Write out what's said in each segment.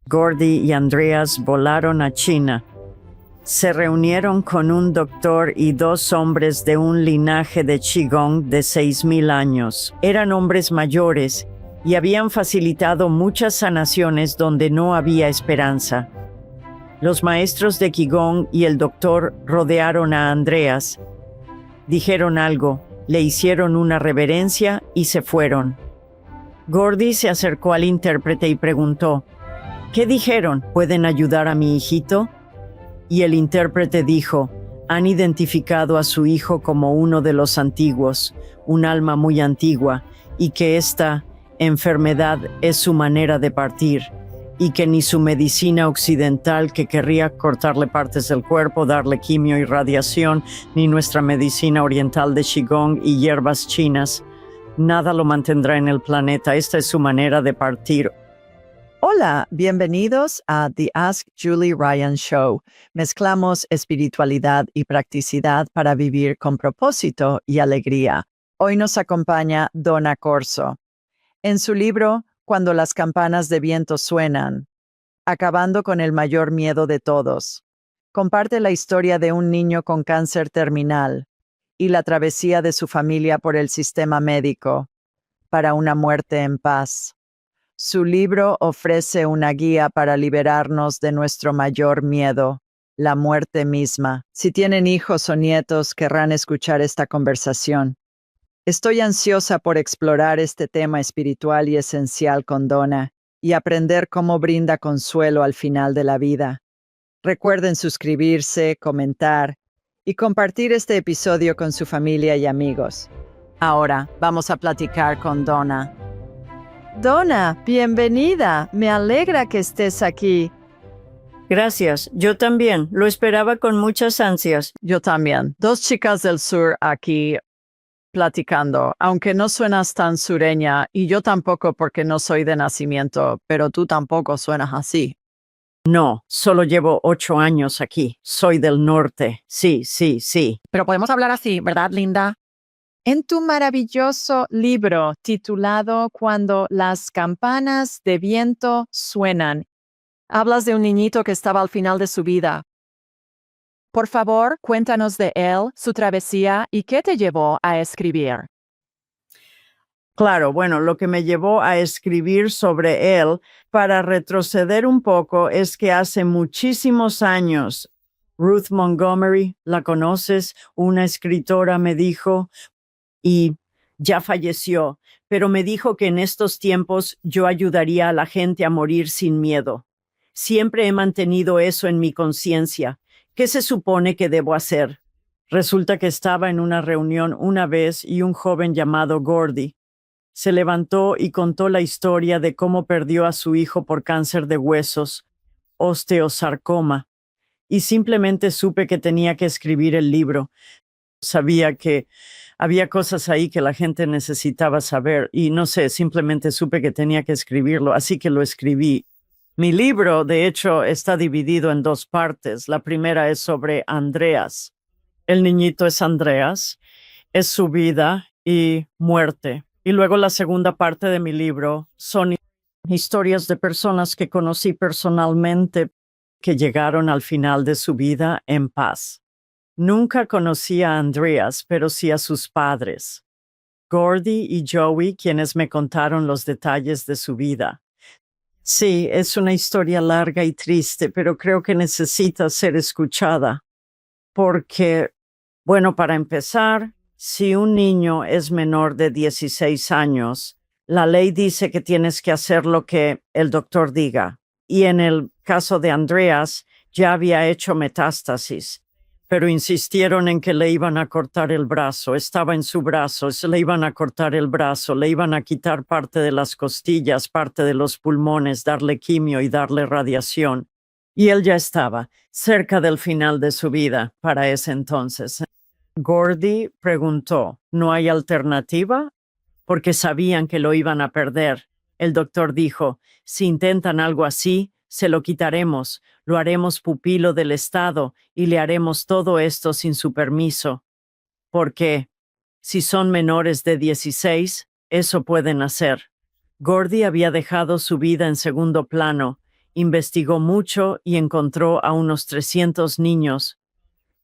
Gordy y Andreas volaron a China. Se reunieron con un doctor y dos hombres de un linaje de Qigong de 6,000 años. Eran hombres mayores y habían facilitado muchas sanaciones donde no había esperanza. Los maestros de Qigong y el doctor rodearon a Andreas. Dijeron algo, le hicieron una reverencia y se fueron. Gordy se acercó al intérprete y preguntó: ¿qué dijeron? ¿Pueden ayudar a mi hijito? Y el intérprete dijo: han identificado a su hijo como uno de los antiguos, un alma muy antigua, y que esta enfermedad es su manera de partir, y que ni su medicina occidental, que querría cortarle partes del cuerpo, darle quimio y radiación, ni nuestra medicina oriental de Qigong y hierbas chinas, nada lo mantendrá en el planeta. Esta es su manera de partir. Hola, bienvenidos a The Ask Julie Ryan Show. Mezclamos espiritualidad y practicidad para vivir con propósito y alegría. Hoy nos acompaña Donna Corso. En su libro, Cuando las campanas de viento suenan, acabando con el mayor miedo de todos, comparte la historia de un niño con cáncer terminal y la travesía de su familia por el sistema médico para una muerte en paz. Su libro ofrece una guía para liberarnos de nuestro mayor miedo, la muerte misma. Si tienen hijos o nietos, querrán escuchar esta conversación. Estoy ansiosa por explorar este tema espiritual y esencial con Donna y aprender cómo brinda consuelo al final de la vida. Recuerden suscribirse, comentar y compartir este episodio con su familia y amigos. Ahora vamos a platicar con Donna. Donna, bienvenida. Me alegra que estés aquí. Gracias, yo también. Lo esperaba con muchas ansias. Yo también. Dos chicas del sur aquí platicando, aunque no suenas tan sureña, y yo tampoco porque no soy de nacimiento, pero tú tampoco suenas así. No, solo llevo 8 años aquí. Soy del norte. Sí. Pero podemos hablar así, ¿verdad, linda? En tu maravilloso libro titulado Cuando las campanas de viento suenan, hablas de un niñito que estaba al final de su vida. Por favor, cuéntanos de él, su travesía y qué te llevó a escribir. Claro, bueno, lo que me llevó a escribir sobre él, para retroceder un poco, es que hace muchísimos años, Ruth Montgomery, ¿la conoces? Una escritora, me dijo, y ya falleció, pero me dijo que en estos tiempos yo ayudaría a la gente a morir sin miedo. Siempre he mantenido eso en mi conciencia. ¿Qué se supone que debo hacer? Resulta que estaba en una reunión una vez y un joven llamado Gordy se levantó y contó la historia de cómo perdió a su hijo por cáncer de huesos, osteosarcoma, y simplemente supe que tenía que escribir el libro. Sabía que había cosas ahí que la gente necesitaba saber y no sé, simplemente supe que tenía que escribirlo, así que lo escribí. Mi libro, de hecho, está dividido en 2 partes. La primera es sobre Andreas. El niñito es Andreas, es su vida y muerte. Y luego la segunda parte de mi libro son historias de personas que conocí personalmente que llegaron al final de su vida en paz. Nunca conocí a Andreas, pero sí a sus padres, Gordy y Joey, quienes me contaron los detalles de su vida. Sí, es una historia larga y triste, pero creo que necesita ser escuchada. Porque, bueno, para empezar, si un niño es menor de 16 años, la ley dice que tienes que hacer lo que el doctor diga. Y en el caso de Andreas, ya había hecho metástasis, pero insistieron en que le iban a cortar el brazo. Estaba en su brazo, se le iban a cortar el brazo, le iban a quitar parte de las costillas, parte de los pulmones, darle quimio y darle radiación. Y él ya estaba cerca del final de su vida para ese entonces. Gordy preguntó, ¿no hay alternativa? Porque sabían que lo iban a perder. El doctor dijo, si intentan algo así, se lo quitaremos, lo haremos pupilo del Estado y le haremos todo esto sin su permiso. Porque, si son menores de 16, eso pueden hacer. Gordy había dejado su vida en segundo plano Investigó mucho y encontró a unos 300 niños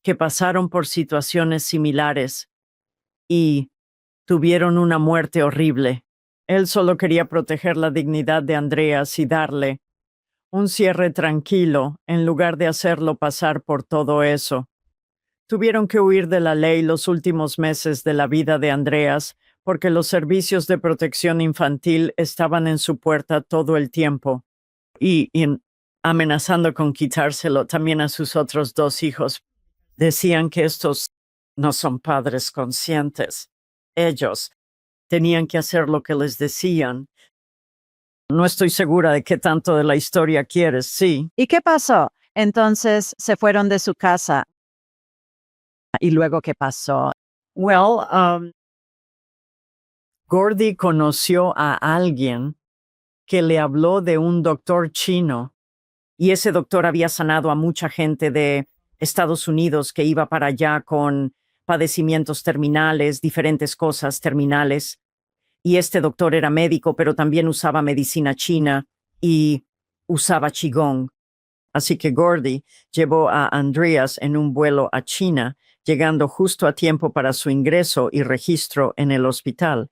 que pasaron por situaciones similares y tuvieron una muerte horrible. Él solo quería proteger la dignidad de Andreas y darle un cierre tranquilo en lugar de hacerlo pasar por todo eso. Tuvieron que huir de la ley los últimos meses de la vida de Andreas porque los servicios de protección infantil estaban en su puerta todo el tiempo y amenazando con quitárselo también a sus otros 2 hijos. Decían que estos no son padres conscientes. Ellos tenían que hacer lo que les decían. No estoy segura de qué tanto de la historia quieres, sí. ¿Y qué pasó? Entonces se fueron de su casa. ¿Y luego qué pasó? Well, Gordy conoció a alguien que le habló de un doctor chino y ese doctor había sanado a mucha gente de Estados Unidos que iba para allá con padecimientos terminales, diferentes cosas terminales. Y este doctor era médico, pero también usaba medicina china y usaba qigong. Así que Gordy llevó a Andreas en un vuelo a China, llegando justo a tiempo para su ingreso y registro en el hospital.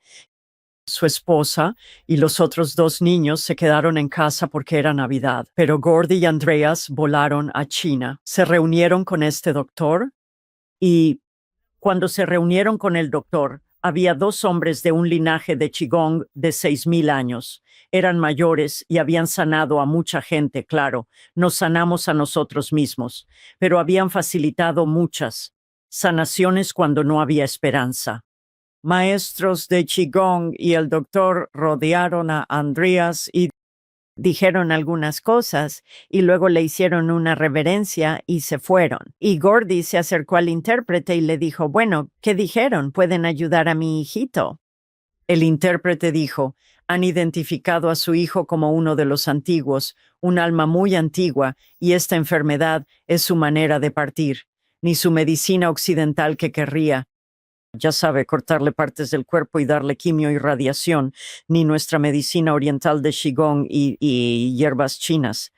Su esposa y los otros 2 niños se quedaron en casa porque era Navidad, pero Gordy y Andreas volaron a China. Se reunieron con este doctor y cuando se reunieron con el doctor, había 2 hombres de un linaje de Qigong de 6,000 años. Eran mayores y habían sanado a mucha gente, claro. Nos sanamos a nosotros mismos, pero habían facilitado muchas sanaciones cuando no había esperanza. Maestros de Qigong y el doctor rodearon a Andreas y dijeron algunas cosas y luego le hicieron una reverencia y se fueron. Y Gordy se acercó al intérprete y le dijo, bueno, ¿qué dijeron? ¿Pueden ayudar a mi hijito? El intérprete dijo, han identificado a su hijo como uno de los antiguos, un alma muy antigua, y esta enfermedad es su manera de partir, ni su medicina occidental que querría. Ya sabe, cortarle partes del cuerpo y darle quimio y radiación, ni nuestra medicina oriental de Qigong y hierbas chinas.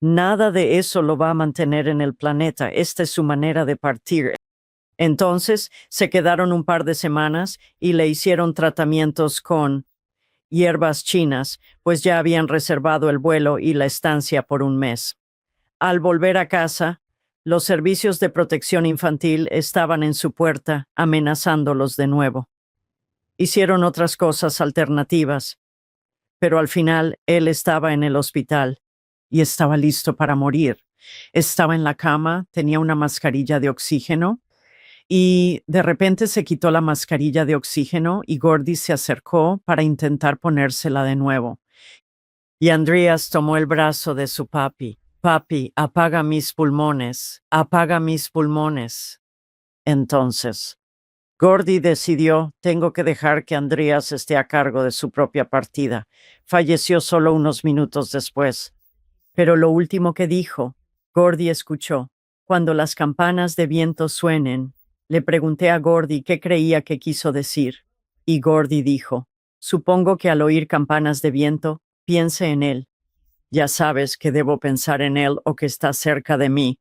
Nada de eso lo va a mantener en el planeta. Esta es su manera de partir. Entonces se quedaron un par de semanas y le hicieron tratamientos con hierbas chinas, pues ya habían reservado el vuelo y la estancia por un mes. Al volver a casa, los servicios de protección infantil estaban en su puerta, amenazándolos de nuevo. Hicieron otras cosas alternativas, pero al final él estaba en el hospital y estaba listo para morir. Estaba en la cama, tenía una mascarilla de oxígeno y de repente se quitó la mascarilla de oxígeno y Gordy se acercó para intentar ponérsela de nuevo. Y Andreas tomó el brazo de su papi. Papi, apaga mis pulmones, apaga mis pulmones. Entonces, Gordy decidió, tengo que dejar que Andreas esté a cargo de su propia partida. Falleció solo unos minutos después. Pero lo último que dijo, Gordy escuchó. Cuando las campanas de viento suenen, le pregunté a Gordy qué creía que quiso decir. Y Gordy dijo, supongo que al oír campanas de viento, piense en él. Ya sabes que debo pensar en él o que está cerca de mí.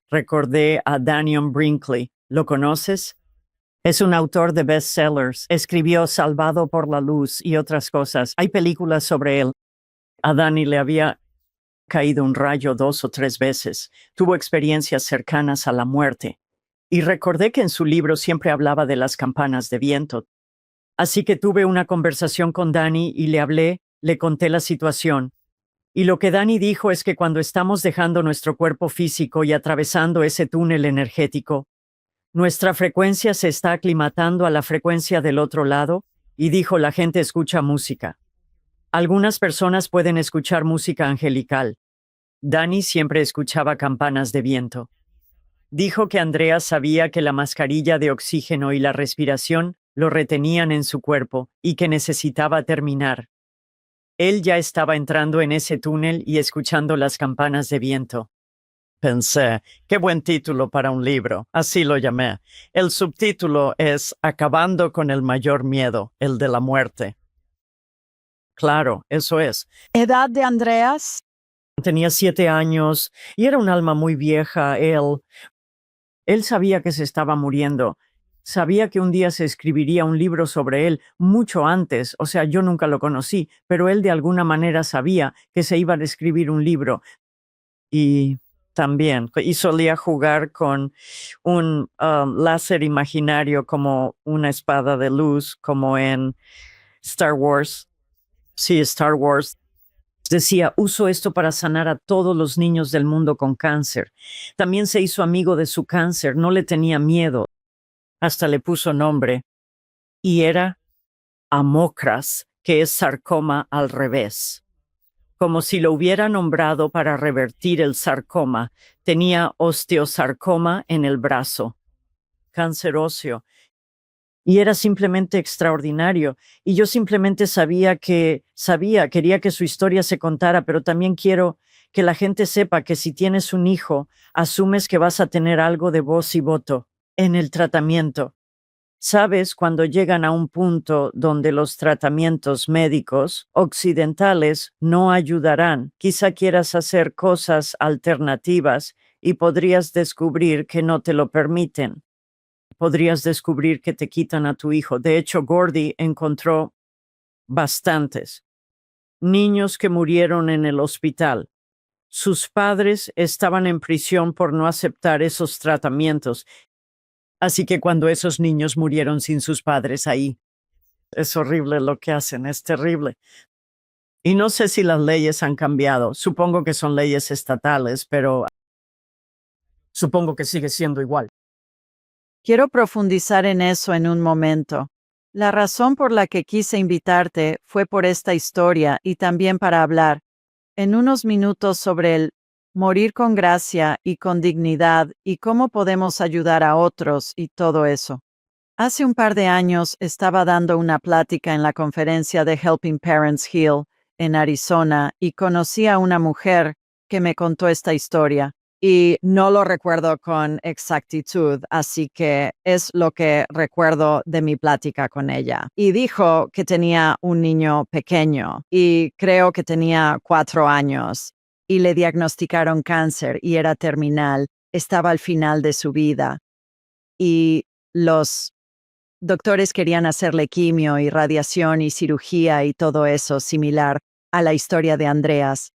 Recordé a Daniel Brinkley. ¿Lo conoces? Es un autor de bestsellers. Escribió Salvado por la Luz y otras cosas. Hay películas sobre él. A Danny le había caído un rayo 2 o 3 veces. Tuvo experiencias cercanas a la muerte. Y recordé que en su libro siempre hablaba de las campanas de viento. Así que tuve una conversación con Danny y le hablé, le conté la situación. Y lo que Danny dijo es que cuando estamos dejando nuestro cuerpo físico y atravesando ese túnel energético, nuestra frecuencia se está aclimatando a la frecuencia del otro lado, y dijo la gente escucha música. Algunas personas pueden escuchar música angelical. Danny siempre escuchaba campanas de viento. Dijo que Andrea sabía que la mascarilla de oxígeno y la respiración lo retenían en su cuerpo y que necesitaba terminar. Él ya estaba entrando en ese túnel y escuchando las campanas de viento. Pensé, qué buen título para un libro, así lo llamé. El subtítulo es Acabando con el mayor miedo, el de la muerte. Claro, eso es. ¿Edad de Andreas? Tenía 7 años y era un alma muy vieja. Él sabía que se estaba muriendo. Sabía que un día se escribiría un libro sobre él mucho antes. O sea, yo nunca lo conocí, pero él de alguna manera sabía que se iba a escribir un libro. Y también, y solía jugar con un láser imaginario como una espada de luz, como en Star Wars. Sí, Star Wars. Decía, uso esto para sanar a todos los niños del mundo con cáncer. También se hizo amigo de su cáncer, no le tenía miedo, hasta le puso nombre, y era Amocras, que es sarcoma al revés. Como si lo hubiera nombrado para revertir el sarcoma, tenía osteosarcoma en el brazo, cáncer óseo, y era simplemente extraordinario. Y yo simplemente quería que su historia se contara, pero también quiero que la gente sepa que si tienes un hijo, asumes que vas a tener algo de voz y voto en el tratamiento. Sabes, cuando llegan a un punto donde los tratamientos médicos occidentales no ayudarán, quizá quieras hacer cosas alternativas y podrías descubrir que no te lo permiten. Podrías descubrir que te quitan a tu hijo. De hecho, Gordy encontró bastantes niños que murieron en el hospital. Sus padres estaban en prisión por no aceptar esos tratamientos. Así que cuando esos niños murieron sin sus padres ahí, es horrible lo que hacen, es terrible. Y no sé si las leyes han cambiado. Supongo que son leyes estatales, pero supongo que sigue siendo igual. Quiero profundizar en eso en un momento. La razón por la que quise invitarte fue por esta historia y también para hablar en unos minutos sobre el morir con gracia y con dignidad y cómo podemos ayudar a otros y todo eso. Hace un par de años estaba dando una plática en la conferencia de Helping Parents Heal en Arizona y conocí a una mujer que me contó esta historia. Y no lo recuerdo con exactitud, así que es lo que recuerdo de mi plática con ella. Y dijo que tenía un niño pequeño y creo que tenía 4 años y le diagnosticaron cáncer y era terminal. Estaba al final de su vida y los doctores querían hacerle quimio y radiación y cirugía y todo eso similar a la historia de Andreas.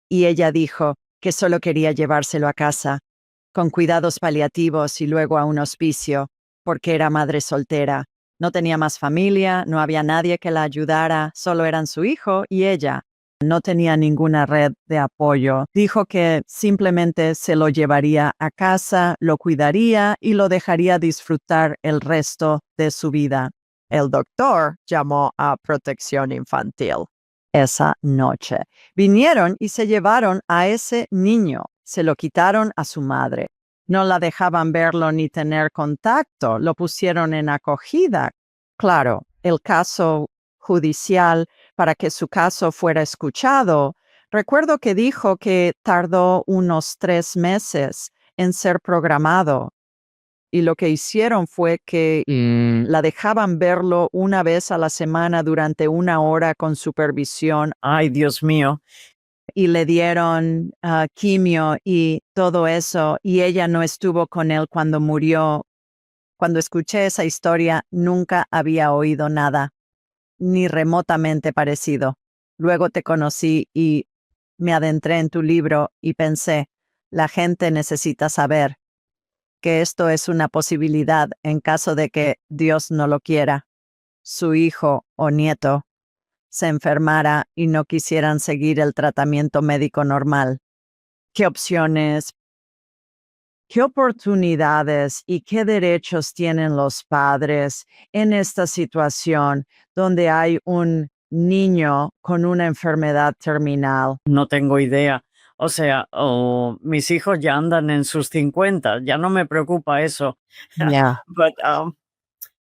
Y ella dijo que solo quería llevárselo a casa, con cuidados paliativos y luego a un hospicio, porque era madre soltera. No tenía más familia, no había nadie que la ayudara, solo eran su hijo y ella. No tenía ninguna red de apoyo. Dijo que simplemente se lo llevaría a casa, lo cuidaría y lo dejaría disfrutar el resto de su vida. El doctor llamó a protección infantil esa noche. Vinieron y se llevaron a ese niño. Se lo quitaron a su madre. No la dejaban verlo ni tener contacto. Lo pusieron en acogida. Claro, el caso judicial para que su caso fuera escuchado. Recuerdo que dijo que tardó unos 3 meses en ser programado. Y lo que hicieron fue que la dejaban verlo una vez a la semana durante 1 hora con supervisión. Ay, Dios mío. Y le dieron quimio y todo eso, y ella no estuvo con él cuando murió. Cuando escuché esa historia, nunca había oído nada, ni remotamente parecido. Luego te conocí y me adentré en tu libro y pensé, la gente necesita saber que esto es una posibilidad en caso de que Dios no lo quiera, su hijo o nieto se enfermara y no quisieran seguir el tratamiento médico normal. ¿Qué opciones, qué oportunidades y qué derechos tienen los padres en esta situación donde hay un niño con una enfermedad terminal? No tengo idea. O sea, mis hijos ya andan en sus 50, ya no me preocupa eso. Ya. But,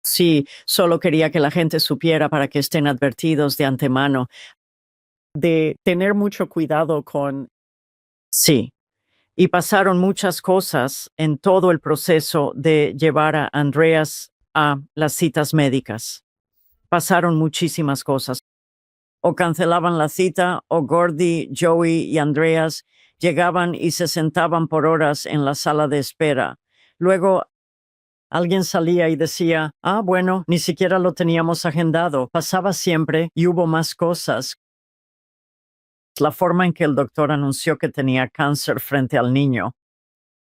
sí, solo quería que la gente supiera para que estén advertidos de antemano de tener mucho cuidado con... Sí, y pasaron muchas cosas en todo el proceso de llevar a Andreas a las citas médicas. Pasaron muchísimas cosas. O cancelaban la cita, o Gordy, Joey y Andreas llegaban y se sentaban por horas en la sala de espera. Luego alguien salía y decía, bueno, ni siquiera lo teníamos agendado. Pasaba siempre y hubo más cosas. La forma en que el doctor anunció que tenía cáncer frente al niño.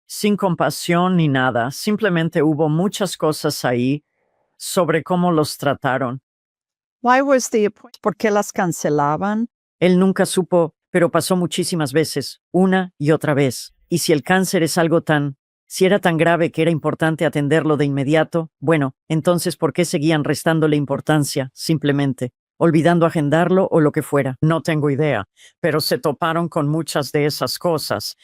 Sin compasión ni nada, simplemente hubo muchas cosas ahí sobre cómo los trataron. ¿Por qué las cancelaban? Él nunca supo, pero pasó muchísimas veces, una y otra vez. Y si el cáncer es algo si era tan grave que era importante atenderlo de inmediato, bueno, entonces ¿por qué seguían restándole importancia, simplemente, olvidando agendarlo o lo que fuera? No tengo idea, pero se toparon con muchas de esas cosas.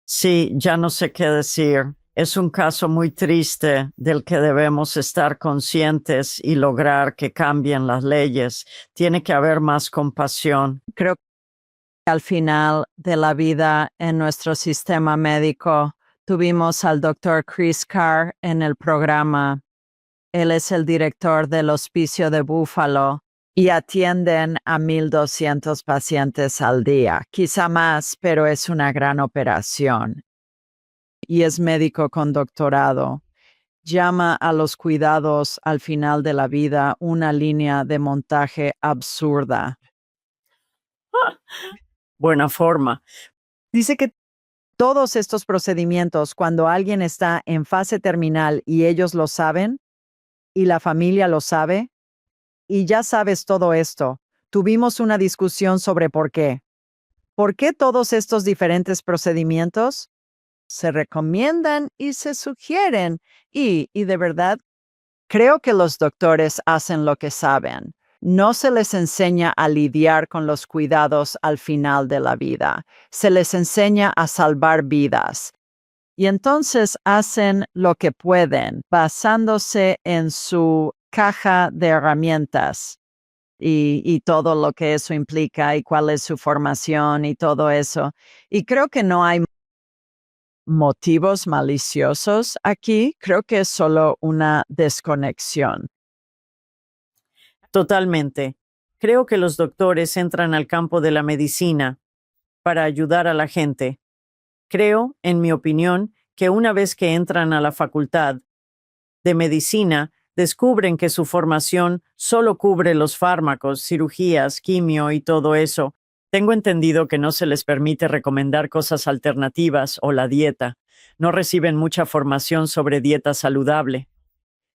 Sí, ya no sé qué decir. Es un caso muy triste del que debemos estar conscientes y lograr que cambien las leyes. Tiene que haber más compasión. Creo que al final de la vida en nuestro sistema médico tuvimos al doctor Chris Carr en el programa. Él es el director del Hospicio de Buffalo y atienden a 1,200 pacientes al día, quizá más, pero es una gran operación. Y es médico con doctorado. Llama a los cuidados al final de la vida una línea de montaje absurda. Buena forma. Dice que todos estos procedimientos, cuando alguien está en fase terminal y ellos lo saben, y la familia lo sabe, y ya sabes todo esto, tuvimos una discusión sobre por qué. ¿Por qué todos estos diferentes procedimientos se recomiendan y se sugieren? Y de verdad, creo que los doctores hacen lo que saben. No se les enseña a lidiar con los cuidados al final de la vida. Se les enseña a salvar vidas. Y entonces hacen lo que pueden, basándose en su caja de herramientas y todo lo que eso implica y cuál es su formación y todo eso. Y creo que no hay motivos maliciosos aquí, creo que es solo una desconexión. Totalmente. Creo que los doctores entran al campo de la medicina para ayudar a la gente. Creo, en mi opinión, que una vez que entran a la facultad de medicina, descubren que su formación solo cubre los fármacos, cirugías, quimio y todo eso. Tengo entendido que no se les permite recomendar cosas alternativas o la dieta. No reciben mucha formación sobre dieta saludable.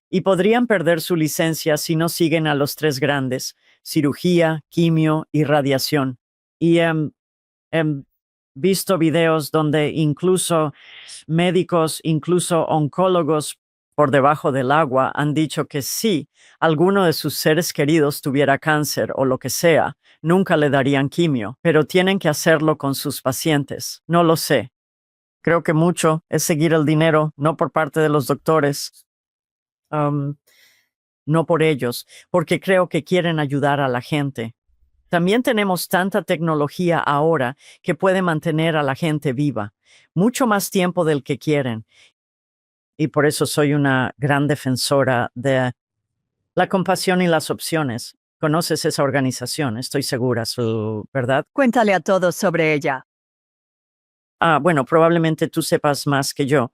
Y podrían perder su licencia si no siguen a los tres grandes: cirugía, quimio y radiación. Y visto videos donde incluso médicos, incluso oncólogos por debajo del agua han dicho que si alguno de sus seres queridos tuviera cáncer o lo que sea, nunca le darían quimio, pero tienen que hacerlo con sus pacientes. No lo sé. Creo que mucho es seguir el dinero, no por parte de los doctores, no por ellos, porque creo que quieren ayudar a la gente. También tenemos tanta tecnología ahora que puede mantener a la gente viva, mucho más tiempo del que quieren. Y por eso soy una gran defensora de la compasión y las opciones. ¿Conoces esa organización? Estoy segura, ¿verdad? Cuéntale a todos sobre ella. Bueno, probablemente tú sepas más que yo.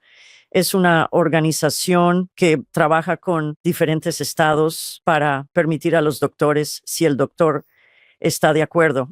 Es una organización que trabaja con diferentes estados para permitir a los doctores, si el doctor está de acuerdo,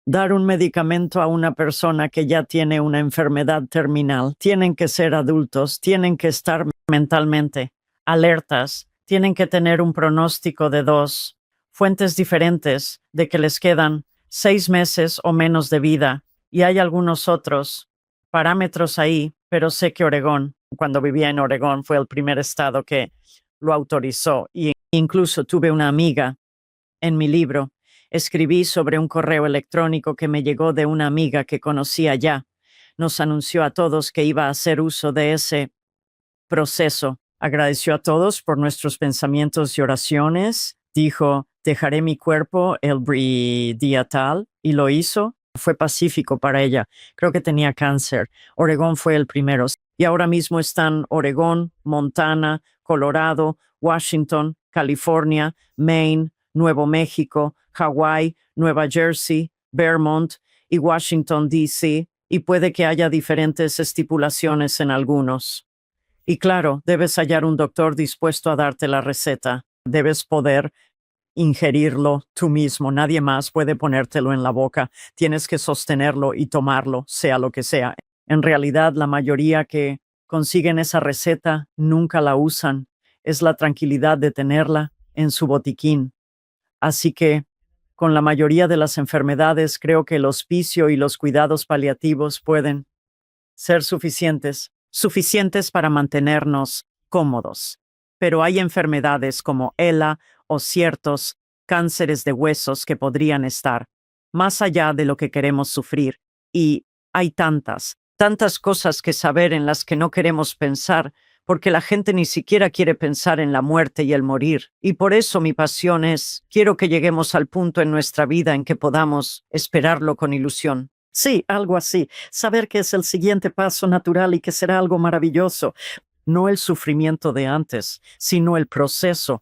dar un medicamento a una persona que ya tiene una enfermedad terminal. Tienen que ser adultos, tienen que estar mentalmente alertas, tienen que tener un pronóstico de 2 fuentes diferentes de que les quedan 6 meses o menos de vida. Y hay algunos otros parámetros ahí, pero sé que Oregón, cuando vivía en Oregón, fue el primer estado que lo autorizó. Y incluso tuve una amiga en mi libro. Escribí sobre un correo electrónico que me llegó de una amiga que conocía ya. Nos anunció a todos que iba a hacer uso de ese proceso. Agradeció a todos por nuestros pensamientos y oraciones. Dijo, dejaré mi cuerpo el día tal, y lo hizo. Fue pacífico para ella. Creo que tenía cáncer. Oregón fue el primero. Y ahora mismo están Oregón, Montana, Colorado, Washington, California, Maine, Nuevo México, Hawái, Nueva Jersey, Vermont y Washington, D.C., y puede que haya diferentes estipulaciones en algunos. Y claro, debes hallar un doctor dispuesto a darte la receta. Debes poder ingerirlo tú mismo. Nadie más puede ponértelo en la boca. Tienes que sostenerlo y tomarlo, sea lo que sea. En realidad, la mayoría que consiguen esa receta nunca la usan. Es la tranquilidad de tenerla en su botiquín. Así que, con la mayoría de las enfermedades, creo que el hospicio y los cuidados paliativos pueden ser suficientes para mantenernos cómodos. Pero hay enfermedades como ELA o ciertos cánceres de huesos que podrían estar más allá de lo que queremos sufrir. Y hay tantas cosas que saber en las que no queremos pensar, porque la gente ni siquiera quiere pensar en la muerte y el morir. Y por eso mi pasión es, quiero que lleguemos al punto en nuestra vida en que podamos esperarlo con ilusión. Sí, algo así. Saber que es el siguiente paso natural y que será algo maravilloso. No el sufrimiento de antes, sino el proceso.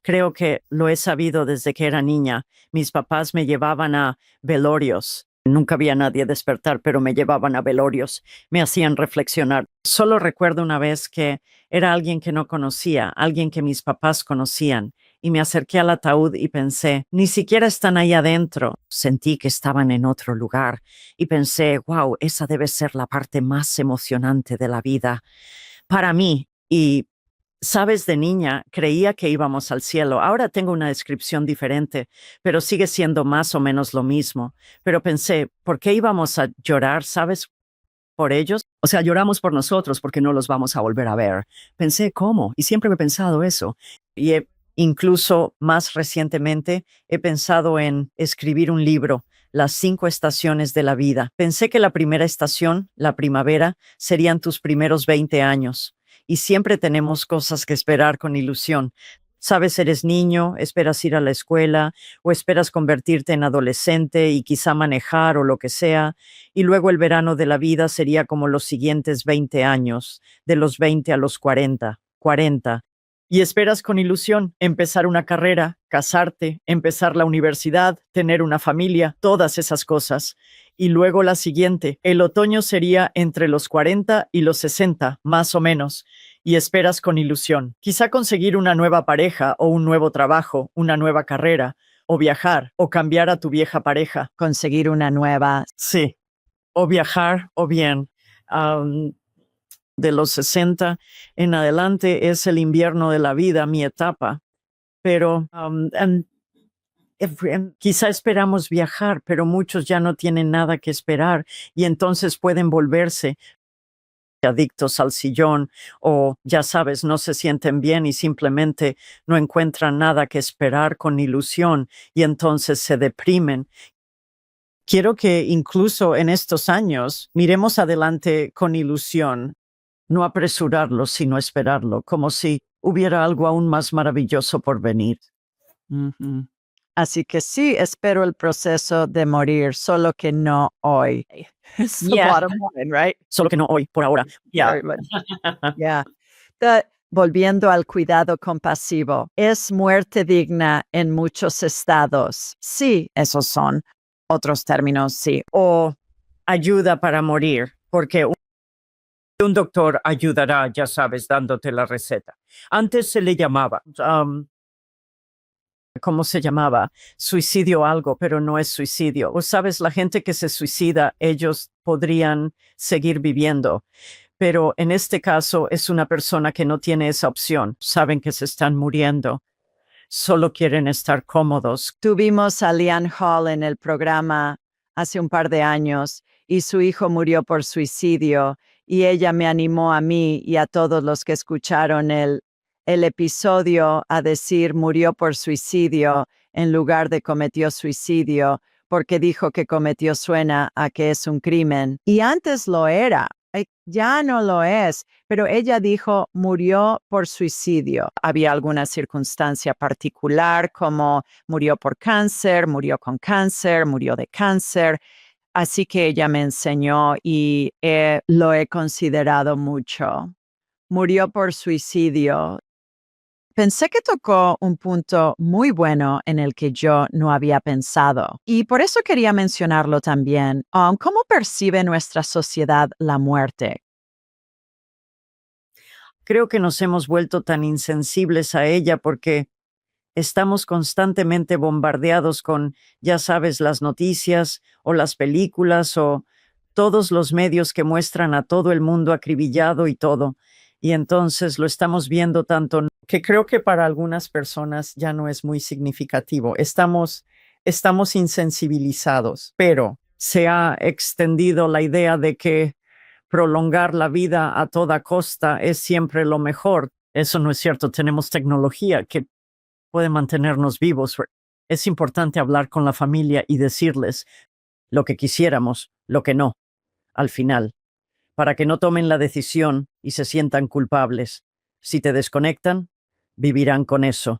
Creo que lo he sabido desde que era niña. Mis papás me llevaban a velorios. Nunca vi a nadie despertar, pero me llevaban a velorios. Me hacían reflexionar. Solo recuerdo una vez que era alguien que no conocía, alguien que mis papás conocían, y me acerqué al ataúd y pensé, ni siquiera están ahí adentro. Sentí que estaban en otro lugar y pensé, wow, esa debe ser la parte más emocionante de la vida para mí. Y sabes, de niña creía que íbamos al cielo. Ahora tengo una descripción diferente, pero sigue siendo más o menos lo mismo. Pero pensé, ¿por qué íbamos a llorar, sabes, por ellos? O sea, lloramos por nosotros porque no los vamos a volver a ver. Pensé, ¿cómo? Y siempre me he pensado eso. Y incluso más recientemente he pensado en escribir un libro, Las 5 estaciones de la vida. Pensé que la primera estación, la primavera, serían tus primeros 20 años. Y siempre tenemos cosas que esperar con ilusión. Sabes, eres niño, esperas ir a la escuela o esperas convertirte en adolescente y quizá manejar o lo que sea. Y luego el verano de la vida sería como los siguientes 20 años, de los 20 a los 40. Y esperas con ilusión empezar una carrera, casarte, empezar la universidad, tener una familia, todas esas cosas. Y luego la siguiente, el otoño sería entre los 40 y los 60, más o menos. Y esperas con ilusión. Quizá conseguir una nueva pareja o un nuevo trabajo, una nueva carrera, o viajar, o cambiar a tu vieja pareja. Conseguir una nueva. Sí, o viajar, o bien. De los 60 en adelante es el invierno de la vida, mi etapa. Pero quizá esperamos viajar, pero muchos ya no tienen nada que esperar y entonces pueden volverse adictos al sillón o, ya sabes, no se sienten bien y simplemente no encuentran nada que esperar con ilusión y entonces se deprimen. Quiero que incluso en estos años miremos adelante con ilusión, no apresurarlo, sino esperarlo, como si hubiera algo aún más maravilloso por venir. Ujú. Así que sí, espero el proceso de morir, solo que no hoy. It's the Yeah. bottom line, right? Solo que no hoy, por ahora. Yeah. Very much. Yeah. Volviendo al cuidado compasivo, es muerte digna en muchos estados. Sí, esos son otros términos, sí. O ayuda para morir, porque un doctor ayudará, ya sabes, dándote la receta. Antes se le llamaba, ¿cómo se llamaba? Suicidio algo, pero no es suicidio. O sabes, la gente que se suicida, ellos podrían seguir viviendo. Pero en este caso es una persona que no tiene esa opción. Saben que se están muriendo. Solo quieren estar cómodos. Tuvimos a Leanne Hall en el programa hace un par de años y su hijo murió por suicidio y ella me animó a mí y a todos los que escucharon el episodio a decir murió por suicidio en lugar de cometió suicidio porque dijo que cometió suena a que es un crimen. Y antes lo era. Ya no lo es, pero ella dijo murió por suicidio. Había alguna circunstancia particular como murió por cáncer, murió con cáncer, murió de cáncer. Así que ella me enseñó y lo he considerado mucho. Murió por suicidio. Pensé que tocó un punto muy bueno en el que yo no había pensado. Y por eso quería mencionarlo también. ¿Cómo percibe nuestra sociedad la muerte? Creo que nos hemos vuelto tan insensibles a ella porque estamos constantemente bombardeados con, ya sabes, las noticias o las películas o todos los medios que muestran a todo el mundo acribillado y todo. Y entonces lo estamos viendo tanto que creo que para algunas personas ya no es muy significativo. Estamos insensibilizados, pero se ha extendido la idea de que prolongar la vida a toda costa es siempre lo mejor. Eso no es cierto. Tenemos tecnología que puede mantenernos vivos. Es importante hablar con la familia y decirles lo que quisiéramos, lo que no, al final, para que no tomen la decisión y se sientan culpables. Si te desconectan, vivirán con eso.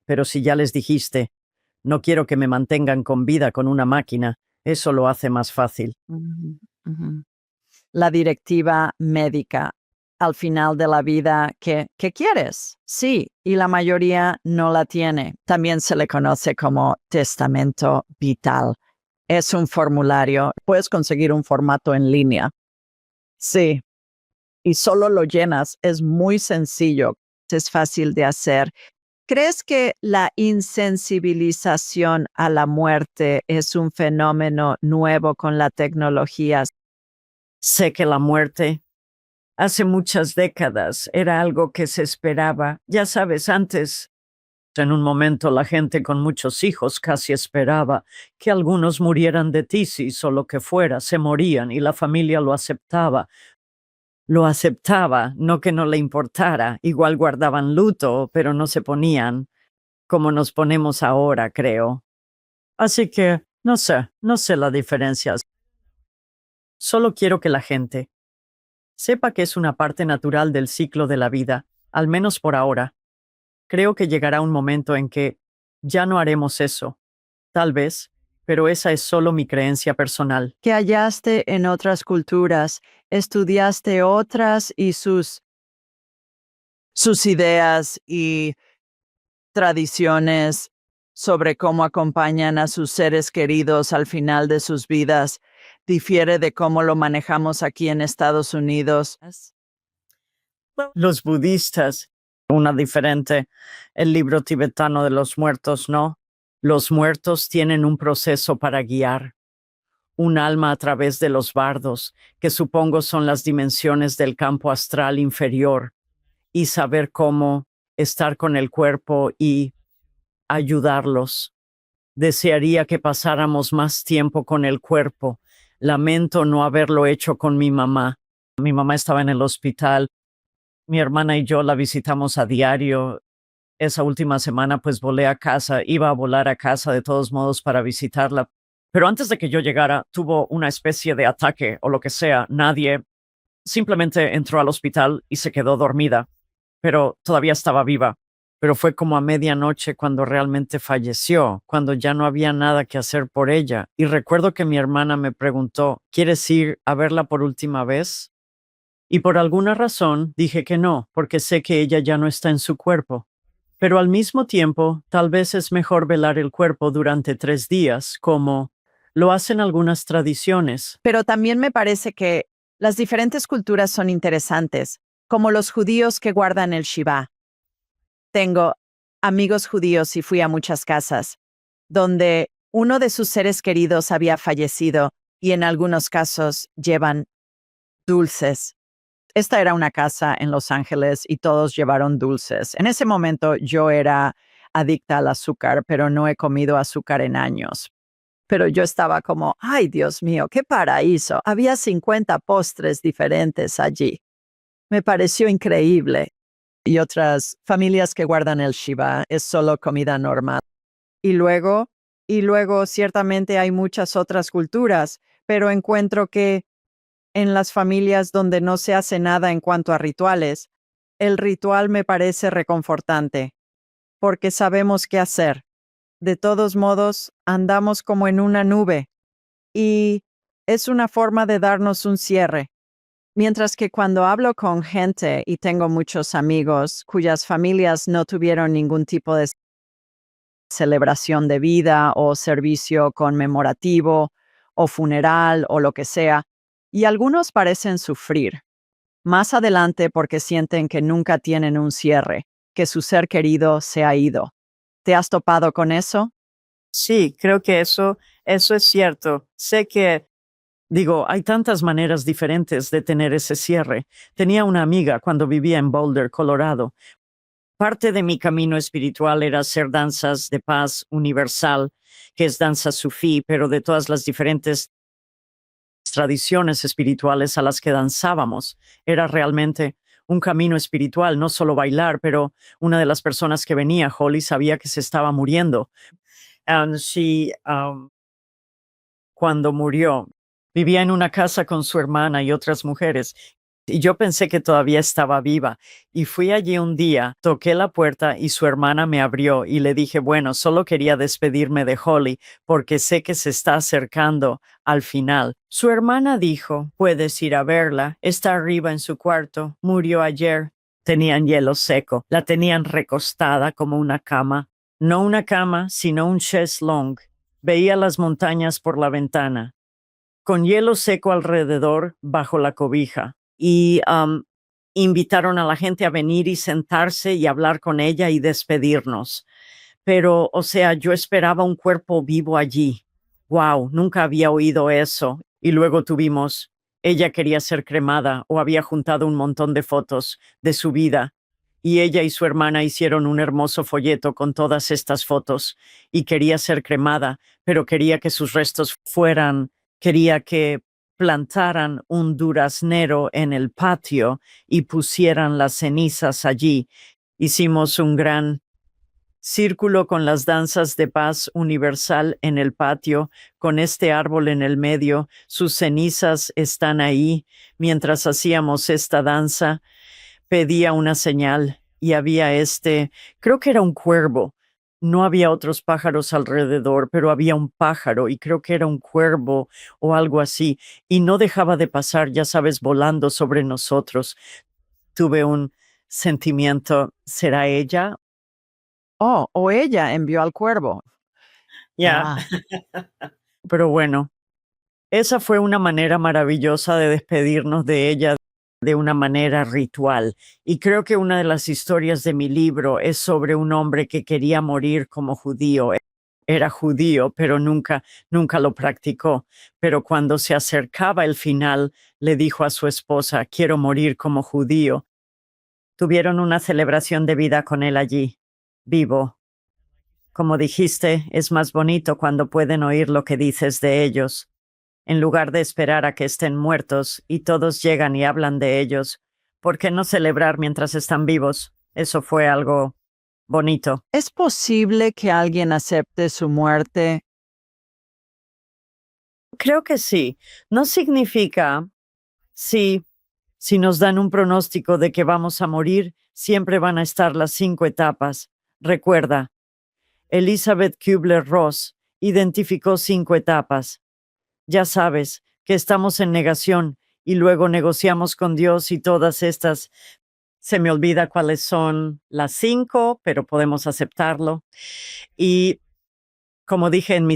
Pero si ya les dijiste, no quiero que me mantengan con vida con una máquina, eso lo hace más fácil. Ujú, ujú. La directiva médica al final de la vida ¿qué quieres? Sí, y la mayoría no la tiene. También se le conoce como testamento vital. Es un formulario. Puedes conseguir un formato en línea. Sí, y solo lo llenas. Es muy sencillo. Es fácil de hacer. ¿Crees que la insensibilización a la muerte es un fenómeno nuevo con la tecnología? Sé que la muerte hace muchas décadas era algo que se esperaba. Ya sabes, antes, en un momento, la gente con muchos hijos casi esperaba que algunos murieran de tisis o lo que fuera, se morían y la familia lo aceptaba. Lo aceptaba, no que no le importara. Igual guardaban luto, pero no se ponían como nos ponemos ahora, creo. Así que, no sé la diferencia. Solo quiero que la gente sepa que es una parte natural del ciclo de la vida, al menos por ahora. Creo que llegará un momento en que ya no haremos eso. Tal vez, pero esa es solo mi creencia personal. ¿Que hallaste en otras culturas? ¿Estudiaste otras y sus ideas y tradiciones sobre cómo acompañan a sus seres queridos al final de sus vidas? ¿Difiere de cómo lo manejamos aquí en Estados Unidos? Los budistas, una diferente, el libro tibetano de los muertos, ¿no? Los muertos tienen un proceso para guiar, un alma a través de los bardos, que supongo son las dimensiones del campo astral inferior, y saber cómo estar con el cuerpo y ayudarlos. Desearía que pasáramos más tiempo con el cuerpo. Lamento no haberlo hecho con mi mamá. Mi mamá estaba en el hospital. Mi hermana y yo la visitamos a diario. Esa última semana pues volé a casa, iba a volar a casa de todos modos para visitarla. Pero antes de que yo llegara, tuvo una especie de ataque o lo que sea. Nadie simplemente entró al hospital y se quedó dormida, pero todavía estaba viva. Pero fue como a medianoche cuando realmente falleció, cuando ya no había nada que hacer por ella. Y recuerdo que mi hermana me preguntó, ¿quieres ir a verla por última vez? Y por alguna razón dije que no, porque sé que ella ya no está en su cuerpo. Pero al mismo tiempo, tal vez es mejor velar el cuerpo durante 3 días, como lo hacen algunas tradiciones. Pero también me parece que las diferentes culturas son interesantes, como los judíos que guardan el Shiva. Tengo amigos judíos y fui a muchas casas, donde uno de sus seres queridos había fallecido y en algunos casos llevan dulces. Esta era una casa en Los Ángeles y todos llevaron dulces. En ese momento yo era adicta al azúcar, pero no he comido azúcar en años. Pero yo estaba como, ay, Dios mío, qué paraíso. Había 50 postres diferentes allí. Me pareció increíble. Y otras familias que guardan el Shiva es solo comida normal. Y luego, y luego ciertamente hay muchas otras culturas, pero encuentro que en las familias donde no se hace nada en cuanto a rituales, el ritual me parece reconfortante, porque sabemos qué hacer. De todos modos, andamos como en una nube y Es una forma de darnos un cierre. Mientras que cuando hablo con gente, y tengo muchos amigos cuyas familias no tuvieron ningún tipo de celebración de vida o servicio conmemorativo o funeral o lo que sea, y algunos parecen sufrir más adelante porque sienten que nunca tienen un cierre, que su ser querido se ha ido. ¿Te has topado con eso? Sí, creo que eso es cierto. Sé que, digo, hay tantas maneras diferentes de tener ese cierre. Tenía una amiga cuando vivía en Boulder, Colorado. Parte de mi camino espiritual era hacer danzas de paz universal, que es danza sufí, pero de todas las diferentes tradiciones espirituales a las que danzábamos. Era realmente un camino espiritual, no solo bailar, pero una de las personas que venía, Holly, sabía que se estaba muriendo. Sí, cuando murió, vivía en una casa con su hermana y otras mujeres. Y yo pensé que todavía estaba viva. Y fui allí un día, toqué la puerta y su hermana me abrió y le dije, bueno, solo quería despedirme de Holly porque sé que se está acercando al final. Su hermana dijo, puedes ir a verla, está arriba en su cuarto, murió ayer. Tenían hielo seco, la tenían recostada como una cama. No una cama, sino un chaise longue. Veía las montañas por la ventana, con hielo seco alrededor bajo la cobija. Y invitaron a la gente a venir y sentarse y hablar con ella y despedirnos. Pero, o sea, yo esperaba un cuerpo vivo allí. Wow, nunca había oído eso. Y luego ella quería ser cremada o había juntado un montón de fotos de su vida. Y ella y su hermana hicieron un hermoso folleto con todas estas fotos y quería ser cremada, pero quería que sus restos quería que plantaran un duraznero en el patio y pusieran las cenizas allí. Hicimos un gran círculo con las danzas de paz universal en el patio, con este árbol en el medio, sus cenizas están ahí. Mientras hacíamos esta danza, pedía una señal y había creo que era un cuervo. No había otros pájaros alrededor, pero había un pájaro y creo que era un cuervo o algo así, y no dejaba de pasar, ya sabes, volando sobre nosotros. Tuve un sentimiento, ¿será ella? Oh, o ella envió al cuervo. Ya. Ah, Pero bueno, esa fue una manera maravillosa de despedirnos de ella de una manera ritual. Y creo que una de las historias de mi libro es sobre un hombre que quería morir como judío. Era judío, pero nunca lo practicó. Pero cuando se acercaba el final, le dijo a su esposa, quiero morir como judío. Tuvieron una celebración de vida con él allí, vivo. Como dijiste, es más bonito cuando pueden oír lo que dices de ellos en lugar de esperar a que estén muertos y todos llegan y hablan de ellos. ¿Por qué no celebrar mientras están vivos? Eso fue algo bonito. ¿es posible que alguien acepte su muerte? Creo que sí. No significa, sí, si nos dan un pronóstico de que vamos a morir, siempre van a estar las 5 etapas. Recuerda, Elizabeth Kubler-Ross identificó 5 etapas. Ya sabes que estamos en negación y luego negociamos con Dios y todas estas. Se me olvida cuáles son las 5, pero podemos aceptarlo. Y como dije en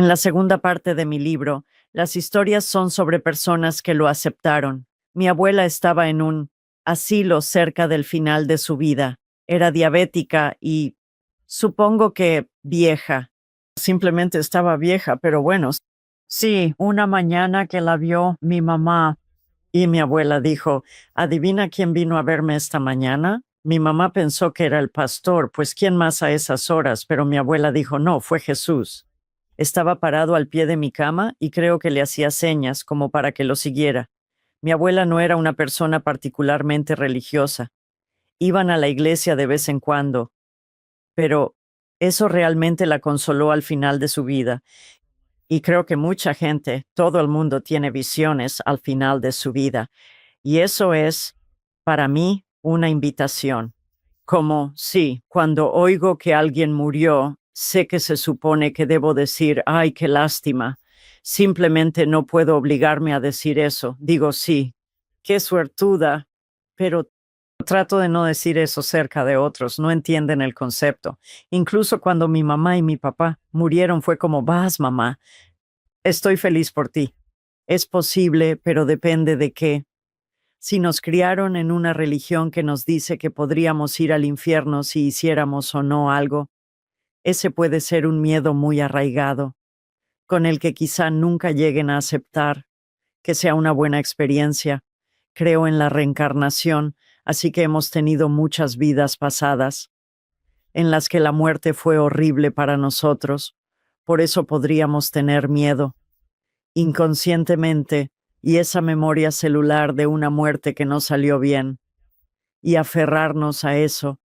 la segunda parte de mi libro, las historias son sobre personas que lo aceptaron. Mi abuela estaba en un asilo cerca del final de su vida. Era diabética y supongo que vieja. Simplemente estaba vieja, pero bueno. Sí, una mañana que la vio mi mamá y mi abuela dijo, ¿adivina quién vino a verme esta mañana? Mi mamá pensó que era el pastor, pues ¿quién más a esas horas? Pero mi abuela dijo, no, fue Jesús. Estaba parado al pie de mi cama y creo que le hacía señas como para que lo siguiera. Mi abuela no era una persona particularmente religiosa. Iban a la iglesia de vez en cuando, pero eso realmente la consoló al final de su vida. Y creo que mucha gente, todo el mundo tiene visiones al final de su vida. Y eso es, para mí, una invitación. Como, sí, cuando oigo que alguien murió, sé que se supone que debo decir, ay, qué lástima. Simplemente no puedo obligarme a decir eso. Digo sí, qué suertuda, pero trato de no decir eso cerca de otros, no entienden el concepto. Incluso cuando mi mamá y mi papá murieron fue como, vas, mamá, estoy feliz por ti. Es posible, pero depende de qué. Si nos criaron en una religión que nos dice que podríamos ir al infierno si hiciéramos o no algo, ese puede ser un miedo muy arraigado, con el que quizá nunca lleguen a aceptar que sea una buena experiencia. Creo en la reencarnación, así que hemos tenido muchas vidas pasadas, en las que la muerte fue horrible para nosotros. Por eso podríamos tener miedo, inconscientemente, y esa memoria celular de una muerte que no salió bien, y aferrarnos a eso.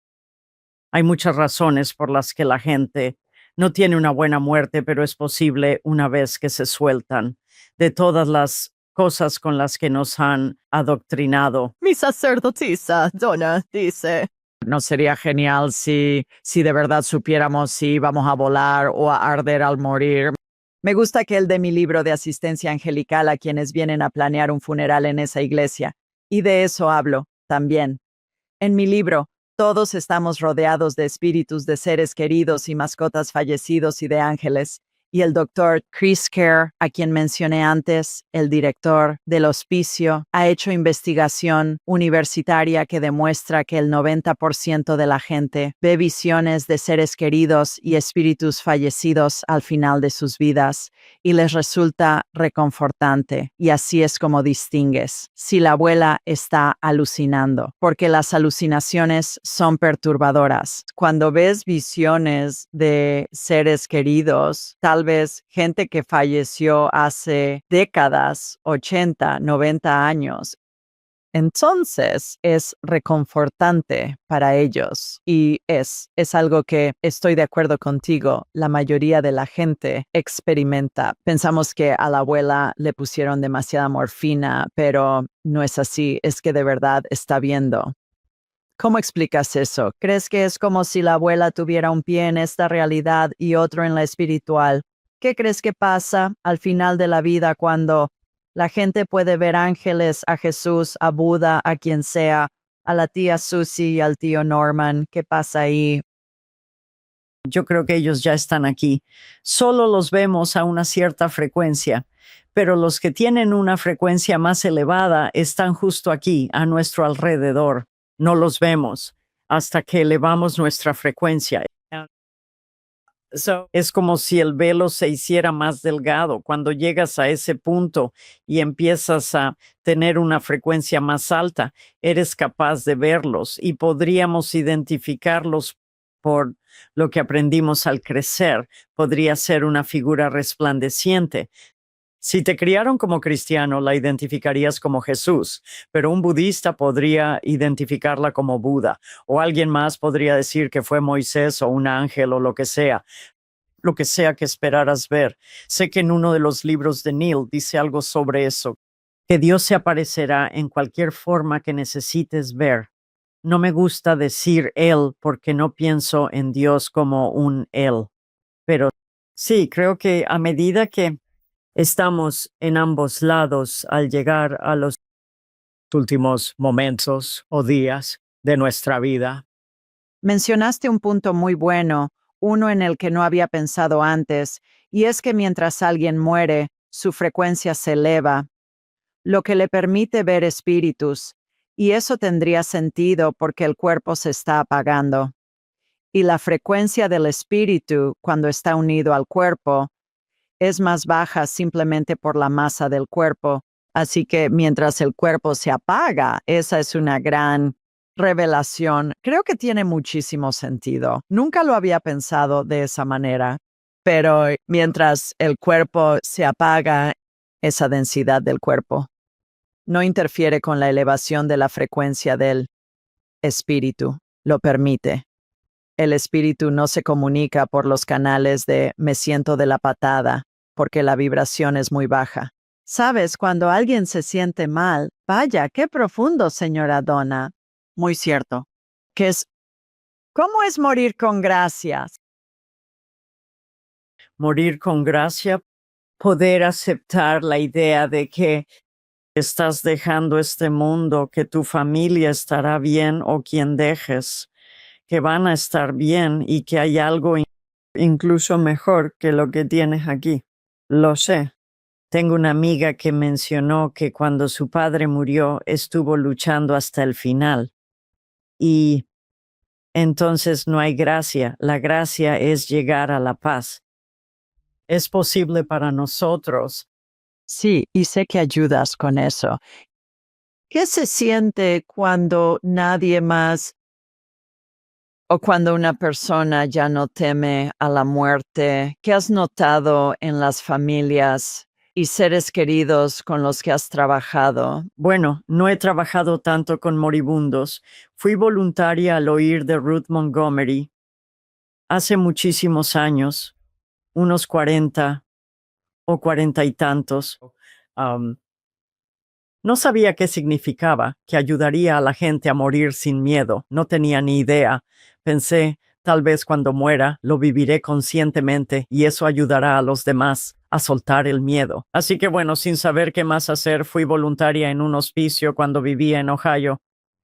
Hay muchas razones por las que la gente no tiene una buena muerte, pero es posible una vez que se sueltan de todas las cosas con las que nos han adoctrinado. Mi sacerdotisa, Donna, dice, ¿no sería genial si de verdad supiéramos si íbamos a volar o a arder al morir? Me gusta que el de mi libro de asistencia angelical a quienes vienen a planear un funeral en esa iglesia. Y de eso hablo, también. En mi libro, todos estamos rodeados de espíritus de seres queridos y mascotas fallecidos y de ángeles. Y el doctor Chris Kerr, a quien mencioné antes, el director del hospicio, ha hecho investigación universitaria que demuestra que el 90% de la gente ve visiones de seres queridos y espíritus fallecidos al final de sus vidas y les resulta reconfortante. Y así es como distingues si la abuela está alucinando, porque las alucinaciones son perturbadoras. Cuando ves visiones de seres queridos, tal vez gente que falleció hace décadas, 80, 90 años, entonces es reconfortante para ellos y es algo que estoy de acuerdo contigo, la mayoría de la gente experimenta. Pensamos que a la abuela le pusieron demasiada morfina, pero no es así, es que de verdad está viendo. ¿Cómo explicas eso? ¿Crees que es como si la abuela tuviera un pie en esta realidad y otro en la espiritual? ¿Qué crees que pasa al final de la vida cuando la gente puede ver ángeles, a Jesús, a Buda, a quien sea, a la tía Susie y al tío Norman? ¿Qué pasa ahí? Yo creo que ellos ya están aquí. Solo los vemos a una cierta frecuencia, pero los que tienen una frecuencia más elevada están justo aquí, a nuestro alrededor. No los vemos hasta que elevamos nuestra frecuencia. Es como si el velo se hiciera más delgado. Cuando llegas a ese punto y empiezas a tener una frecuencia más alta, eres capaz de verlos y podríamos identificarlos por lo que aprendimos al crecer. Podría ser una figura resplandeciente. Si te criaron como cristiano, la identificarías como Jesús, pero un budista podría identificarla como Buda, o alguien más podría decir que fue Moisés o un ángel o lo que sea que esperaras ver. Sé que en uno de los libros de Neil dice algo sobre eso, que Dios se aparecerá en cualquier forma que necesites ver. No me gusta decir Él porque no pienso en Dios como un Él, pero sí, creo que a medida que estamos en ambos lados al llegar a los últimos momentos o días de nuestra vida. Mencionaste un punto muy bueno, uno en el que no había pensado antes, y es que mientras alguien muere, su frecuencia se eleva, lo que le permite ver espíritus, y eso tendría sentido porque el cuerpo se está apagando. Y la frecuencia del espíritu, cuando está unido al cuerpo, es más baja simplemente por la masa del cuerpo. Así que mientras el cuerpo se apaga, esa es una gran revelación. Creo que tiene muchísimo sentido. Nunca lo había pensado de esa manera, pero mientras el cuerpo se apaga, esa densidad del cuerpo no interfiere con la elevación de la frecuencia del espíritu, lo permite. El espíritu no se comunica por los canales de me siento de la patada, porque la vibración es muy baja. Sabes, cuando alguien se siente mal, vaya, qué profundo, señora Donna. Muy cierto. ¿Cómo es morir con gracias? Morir con gracia poder aceptar la idea de que estás dejando este mundo, que tu familia estará bien o quien dejes, que van a estar bien y que hay algo incluso mejor que lo que tienes aquí. Lo sé. Tengo una amiga que mencionó que cuando su padre murió estuvo luchando hasta el final y entonces no hay gracia. La gracia es llegar a la paz. Es posible para nosotros. Sí, y sé que ayudas con eso. ¿Qué se siente cuando nadie más o cuando una persona ya no teme a la muerte? ¿Qué has notado en las familias y seres queridos con los que has trabajado? Bueno, no he trabajado tanto con moribundos. Fui voluntaria al oír de Ruth Montgomery hace muchísimos años, unos 40 o 40 y tantos. Am, no sabía qué significaba, que ayudaría a la gente a morir sin miedo. No tenía ni idea. Pensé, tal vez cuando muera, lo viviré conscientemente y eso ayudará a los demás a soltar el miedo. Así que bueno, sin saber qué más hacer, fui voluntaria en un hospicio cuando vivía en Ohio,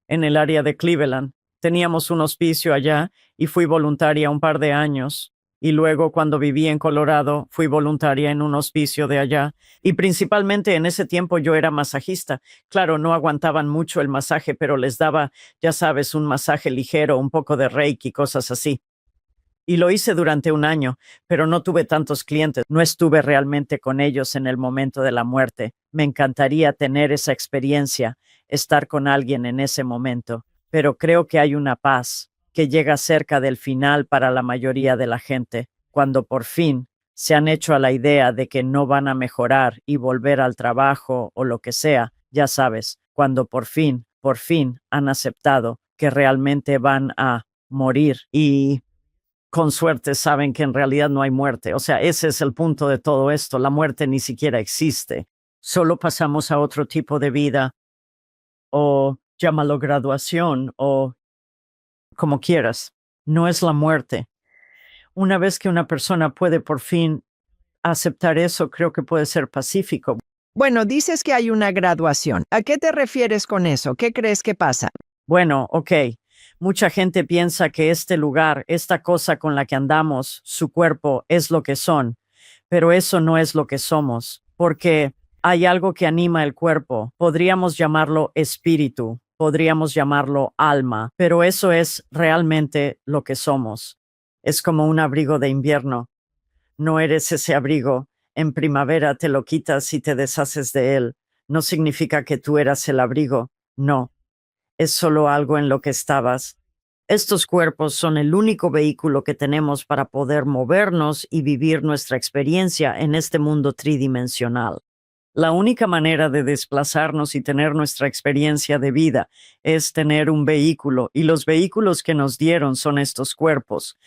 en el área de Cleveland. Teníamos un hospicio allá y fui voluntaria un par de años. Y luego, cuando viví en Colorado, fui voluntaria en un hospicio de allá. Y principalmente en ese tiempo yo era masajista. Claro, no aguantaban mucho el masaje, pero les daba, ya sabes, un masaje ligero, un poco de reiki, cosas así. Y lo hice durante un año, pero no tuve tantos clientes. No estuve realmente con ellos en el momento de la muerte. Me encantaría tener esa experiencia, estar con alguien en ese momento, pero creo que hay una paz que llega cerca del final para la mayoría de la gente, cuando por fin se han hecho a la idea de que no van a mejorar y volver al trabajo o lo que sea, ya sabes, cuando por fin han aceptado que realmente van a morir y con suerte saben que en realidad no hay muerte. O sea, ese es el punto de todo esto. La muerte ni siquiera existe. Solo pasamos a otro tipo de vida o llámalo graduación o como quieras. No es la muerte. Una vez que una persona puede por fin aceptar eso, creo que puede ser pacífico. Bueno, dices que hay una graduación. ¿A qué te refieres con eso? ¿Qué crees que pasa? Bueno, ok. Mucha gente piensa que este lugar, esta cosa con la que andamos, su cuerpo, es lo que son, pero eso no es lo que somos, porque hay algo que anima el cuerpo. Podríamos llamarlo espíritu, podríamos llamarlo alma, pero eso es realmente lo que somos. Es como un abrigo de invierno. No eres ese abrigo. En primavera te lo quitas y te deshaces de él. No significa que tú eras el abrigo. No, es solo algo en lo que estabas. Estos cuerpos son el único vehículo que tenemos para poder movernos y vivir nuestra experiencia en este mundo tridimensional. La única manera de desplazarnos y tener nuestra experiencia de vida es tener un vehículo, y los vehículos que nos dieron son estos cuerpos.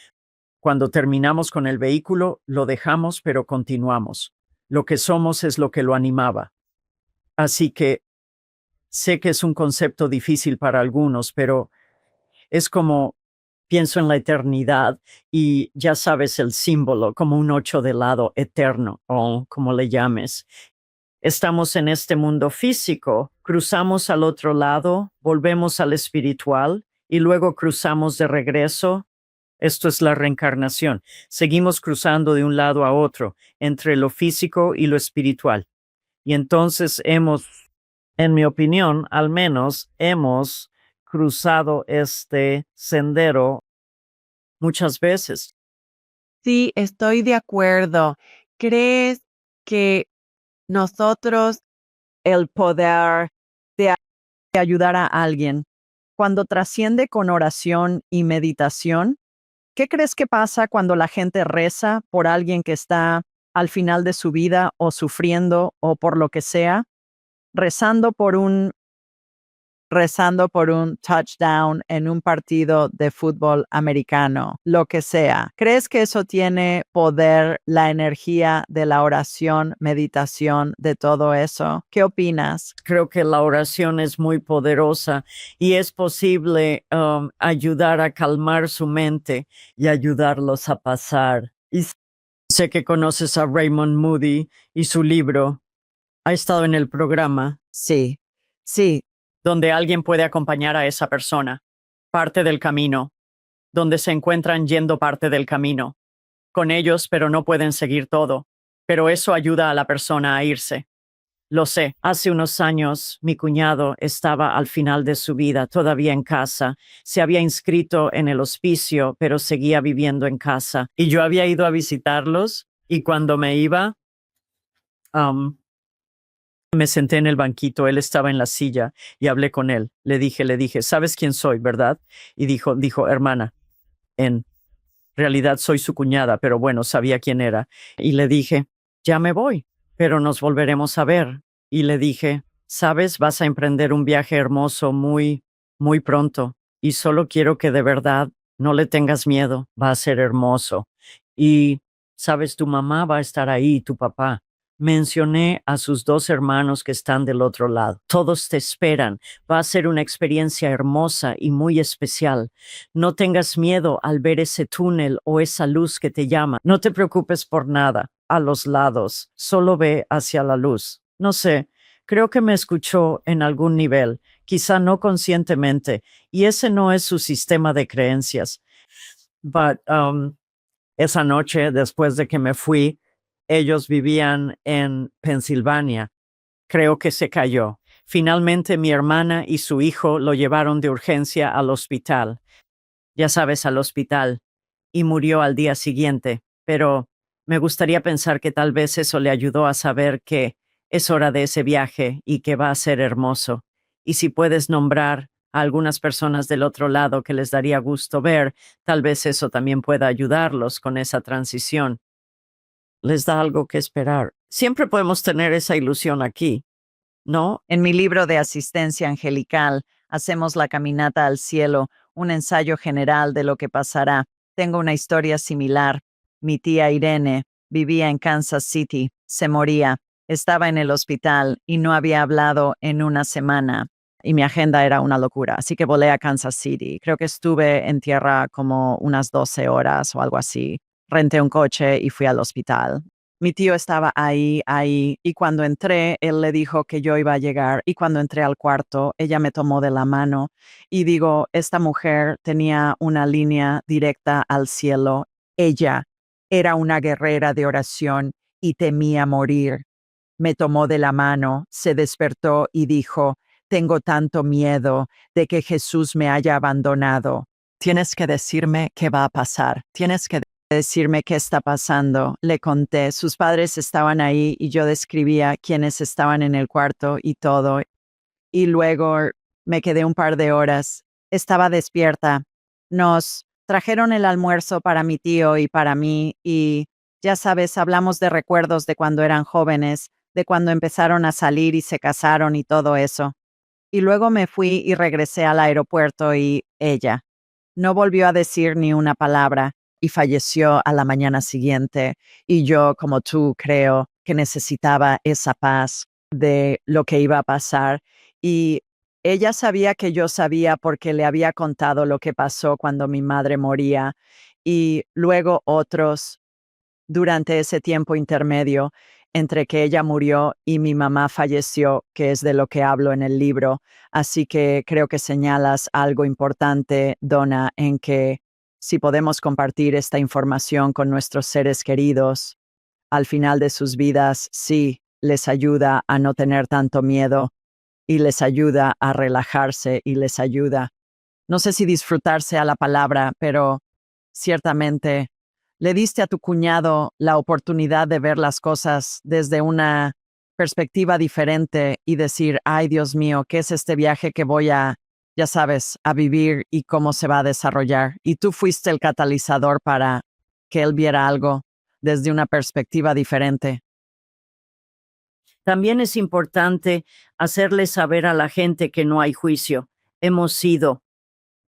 Cuando terminamos con el vehículo, lo dejamos, pero continuamos. Lo que somos es lo que lo animaba. Así que sé que es un concepto difícil para algunos, pero es como pienso en la eternidad y ya sabes el símbolo, como un 8 de lado eterno o como le llames. Estamos en este mundo físico, cruzamos al otro lado, volvemos al espiritual y luego cruzamos de regreso. Esto es la reencarnación. Seguimos cruzando de un lado a otro, entre lo físico y lo espiritual. Y entonces en mi opinión, al menos, hemos cruzado este sendero muchas veces. Sí, estoy de acuerdo. ¿Crees que nosotros, el poder de ayudar a alguien, cuando trasciende con oración y meditación, qué crees que pasa cuando la gente reza por alguien que está al final de su vida o sufriendo o por lo que sea, rezando por un rezando por un touchdown en un partido de fútbol americano, lo que sea? ¿Crees que eso tiene poder, la energía de la oración, meditación, de todo eso? ¿Qué opinas? Creo que la oración es muy poderosa y es posible ayudar a calmar su mente y ayudarlos a pasar. Y Sé que conoces a Raymond Moody y su libro. Ha estado en el programa Sí, sí, donde alguien puede acompañar a esa persona, parte del camino, donde se encuentran yendo parte del camino, con ellos, pero no pueden seguir todo. Pero eso ayuda a la persona a irse. Lo sé, hace unos años mi cuñado estaba al final de su vida, todavía en casa. Se había inscrito en el hospicio, pero seguía viviendo en casa. Y yo había ido a visitarlos y cuando me iba, um, me senté en el banquito, él estaba en la silla y hablé con él. Le dije, ¿sabes quién soy, verdad? Y dijo, hermana, en realidad soy su cuñada, pero bueno, sabía quién era. Y le dije, ya me voy, pero nos volveremos a ver. Y le dije, sabes, vas a emprender un viaje hermoso muy pronto. Y solo quiero que de verdad no le tengas miedo. Va a ser hermoso. Y, sabes, tu mamá va a estar ahí, tu papá. Mencioné a sus dos hermanos que están del otro lado. Todos te esperan. Va a ser una experiencia hermosa y muy especial. No tengas miedo al ver ese túnel o esa luz que te llama. No te preocupes por nada a los lados. Solo ve hacia la luz. No sé, creo que me escuchó en algún nivel, quizá no conscientemente, y ese no es su sistema de creencias. But, esa noche, después de que me fui, ellos vivían en Pensilvania. Creo que se cayó. Finalmente mi hermana y su hijo lo llevaron de urgencia al hospital. Ya sabes, al hospital. Y murió al día siguiente. Pero me gustaría pensar que tal vez eso le ayudó a saber que es hora de ese viaje y que va a ser hermoso. Y si puedes nombrar a algunas personas del otro lado que les daría gusto ver, tal vez eso también pueda ayudarlos con esa transición. Les da algo que esperar. Siempre podemos tener esa ilusión aquí, ¿no? en mi libro de asistencia angelical, Hacemos la caminata al cielo, un ensayo general de lo que pasará. Tengo una historia similar. Mi tía Irene vivía en Kansas City, se moría, estaba en el hospital y no había hablado en una semana. Y mi agenda era una locura, así que volé a Kansas City. Creo que estuve en tierra como unas 12 horas o algo así. Renté un coche y fui al hospital. Mi tío estaba ahí, y cuando entré, él le dijo que yo iba a llegar, y cuando entré al cuarto, ella me tomó de la mano, y digo, esta mujer tenía una línea directa al cielo. Ella era una guerrera de oración y temía morir. Me tomó de la mano, se despertó y dijo, tengo tanto miedo de que Jesús me haya abandonado. Tienes que decirme qué va a pasar. Tienes que decirme qué está pasando. Le conté, sus padres estaban ahí y yo describía quiénes estaban en el cuarto y todo. Y luego me quedé un par de horas. Estaba despierta. Nos trajeron el almuerzo para mi tío y para mí y, ya sabes, hablamos de recuerdos de cuando eran jóvenes, de cuando empezaron a salir y se casaron y todo eso. Y luego me fui y regresé al aeropuerto y ella no volvió a decir ni una palabra y falleció a la mañana siguiente. Y yo, como tú, creo que necesitaba esa paz de lo que iba a pasar. Y ella sabía que yo sabía porque le había contado lo que pasó cuando mi madre moría. Y luego otros durante ese tiempo intermedio entre que ella murió y mi mamá falleció, que es de lo que hablo en el libro. Así que creo que señalas algo importante, Donna, en que si podemos compartir esta información con nuestros seres queridos, al final de sus vidas, sí, les ayuda a no tener tanto miedo y les ayuda a relajarse y les ayuda, no sé si disfrutarse a la palabra, pero ciertamente le diste a tu cuñado la oportunidad de ver las cosas desde una perspectiva diferente y decir, ay Dios mío, ¿qué es este viaje que voy a, ya sabes, a vivir y cómo se va a desarrollar? Y tú fuiste el catalizador para que él viera algo desde una perspectiva diferente. También es importante hacerle saber a la gente que no hay juicio. Hemos sido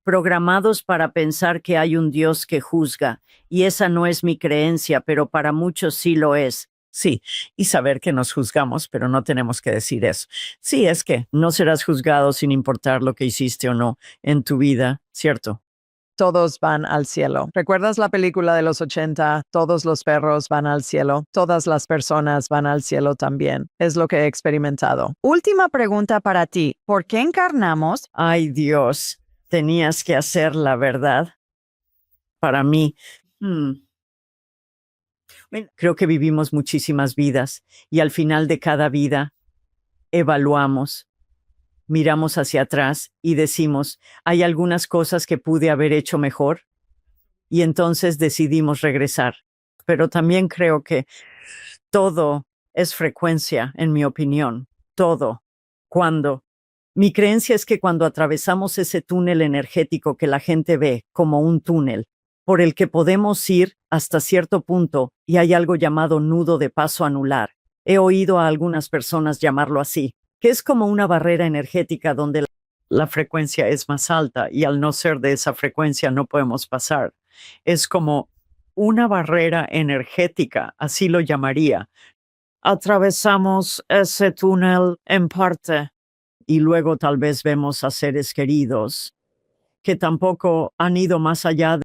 programados para pensar que hay un Dios que juzga, y esa no es mi creencia, pero para muchos sí lo es. Sí, y saber que nos juzgamos, pero no tenemos que decir eso. Sí, es que no serás juzgado sin importar lo que hiciste o no en tu vida, ¿cierto? todos van al cielo. ¿Recuerdas la película de los 80? Todos los perros van al cielo, todas las personas van al cielo también. Es lo que he experimentado. Última pregunta para ti. ¿Por qué encarnamos? Ay, Dios, tenías que hacer la verdad para mí. Bueno, creo que vivimos muchísimas vidas y al final de cada vida evaluamos, miramos hacia atrás y decimos, hay algunas cosas que pude haber hecho mejor y entonces decidimos regresar. Pero también creo que todo es frecuencia, en mi opinión, todo. Mi creencia es que cuando atravesamos ese túnel energético que la gente ve como un túnel, por el que podemos ir hasta cierto punto y hay algo llamado nudo de paso anular. He oído a algunas personas llamarlo así, que es como una barrera energética donde la frecuencia es más alta y al no ser de esa frecuencia no podemos pasar. Es como una barrera energética, así lo llamaría. Atravesamos ese túnel en parte y luego tal vez vemos a seres queridos que tampoco han ido más allá de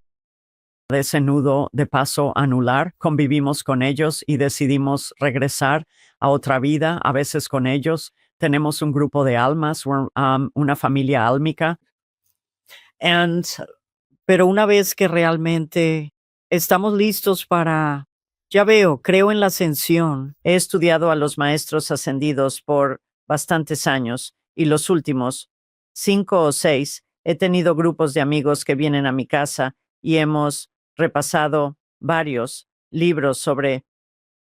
ese nudo de paso anular, convivimos con ellos y decidimos regresar a otra vida, a veces con ellos. Tenemos un grupo de almas, una familia álmica. Pero una vez que realmente estamos listos ya veo, creo en la ascensión. He estudiado a los maestros ascendidos por bastantes años y los últimos 5 o 6 he tenido grupos de amigos que vienen a mi casa y hemos repasado varios libros sobre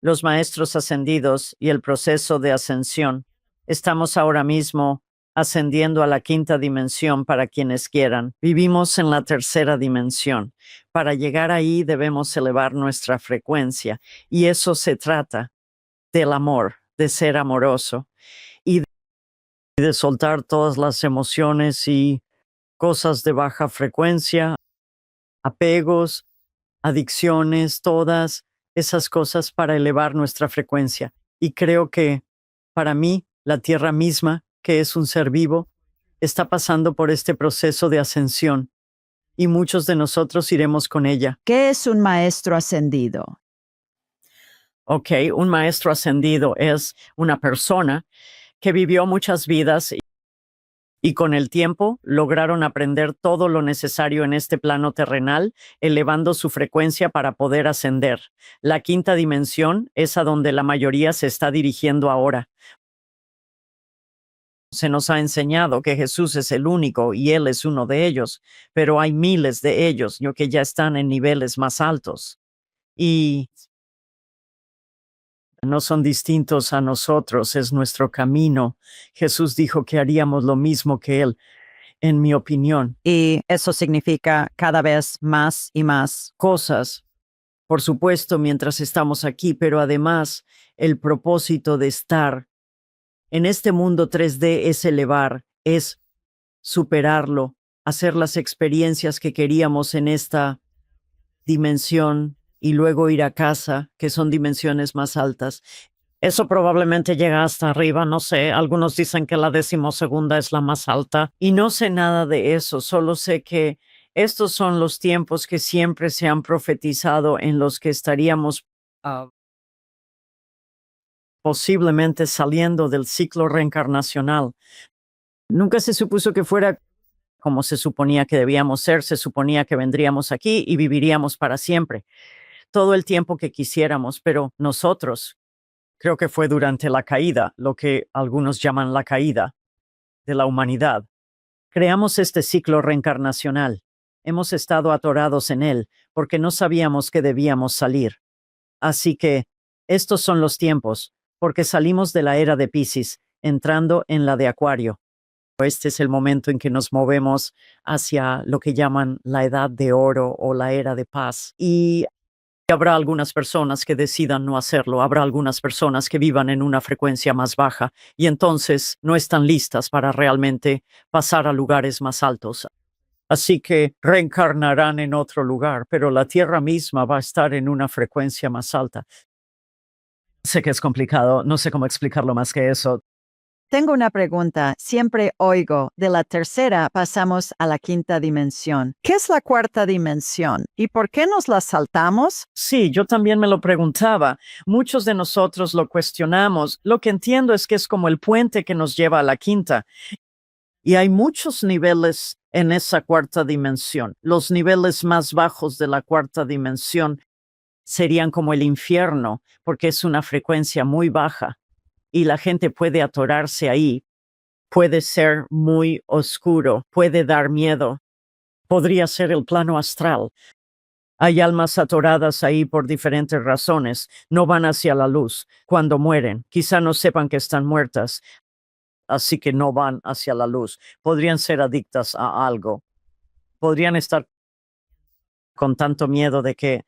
los maestros ascendidos y el proceso de ascensión. Estamos ahora mismo ascendiendo a la 5ª dimensión para quienes quieran. Vivimos en la 3ª dimensión. Para llegar ahí debemos elevar nuestra frecuencia y eso se trata del amor, de ser amoroso y de soltar todas las emociones y cosas de baja frecuencia, apegos, adicciones, todas esas cosas para elevar nuestra frecuencia. Y creo que para mí, la Tierra misma, que es un ser vivo, está pasando por este proceso de ascensión y muchos de nosotros iremos con ella. ¿Qué es un maestro ascendido? Ok, un maestro ascendido es una persona que vivió muchas vidas y con el tiempo lograron aprender todo lo necesario en este plano terrenal, elevando su frecuencia para poder ascender. La 5ª dimensión es a donde la mayoría se está dirigiendo ahora. Se nos ha enseñado que Jesús es el único y Él es uno de ellos, pero hay miles de ellos que ya están en niveles más altos y no son distintos a nosotros, es nuestro camino. Jesús dijo que haríamos lo mismo que Él, en mi opinión. Y eso significa cada vez más y más cosas, por supuesto, mientras estamos aquí, pero además el propósito de estar en este mundo 3D es elevar, es superarlo, hacer las experiencias que queríamos en esta dimensión y luego ir a casa, que son dimensiones más altas. Eso probablemente llega hasta arriba, no sé, algunos dicen que la 12ª es la más alta y no sé nada de eso, solo sé que estos son los tiempos que siempre se han profetizado en los que estaríamos posiblemente saliendo del ciclo reencarnacional. Nunca se supuso que fuera como se suponía que debíamos ser, se suponía que vendríamos aquí y viviríamos para siempre, todo el tiempo que quisiéramos, pero nosotros, creo que fue durante la caída, lo que algunos llaman la caída de la humanidad, creamos este ciclo reencarnacional. Hemos estado atorados en él porque no sabíamos que debíamos salir. Así que estos son los tiempos, porque salimos de la era de Piscis, entrando en la de Acuario. Este es el momento en que nos movemos hacia lo que llaman la edad de oro o la era de paz. Y habrá algunas personas que decidan no hacerlo, habrá algunas personas que vivan en una frecuencia más baja y entonces no están listas para realmente pasar a lugares más altos. Así que reencarnarán en otro lugar, pero la Tierra misma va a estar en una frecuencia más alta. Sé que es complicado, no sé cómo explicarlo más que eso. Tengo una pregunta. Siempre oigo, de la tercera pasamos a la quinta dimensión. ¿Qué es la cuarta dimensión? ¿Y por qué nos la saltamos? Sí, yo también me lo preguntaba. Muchos de nosotros lo cuestionamos. Lo que entiendo es que es como el puente que nos lleva a la quinta. Y hay muchos niveles en esa cuarta dimensión. Los niveles más bajos de la cuarta dimensión serían como el infierno, porque es una frecuencia muy baja y la gente puede atorarse ahí. Puede ser muy oscuro, puede dar miedo. Podría ser el plano astral. Hay almas atoradas ahí por diferentes razones. No van hacia la luz. Cuando mueren, quizá no sepan que están muertas, así que no van hacia la luz. Podrían ser adictas a algo. Podrían estar con tanto miedo de que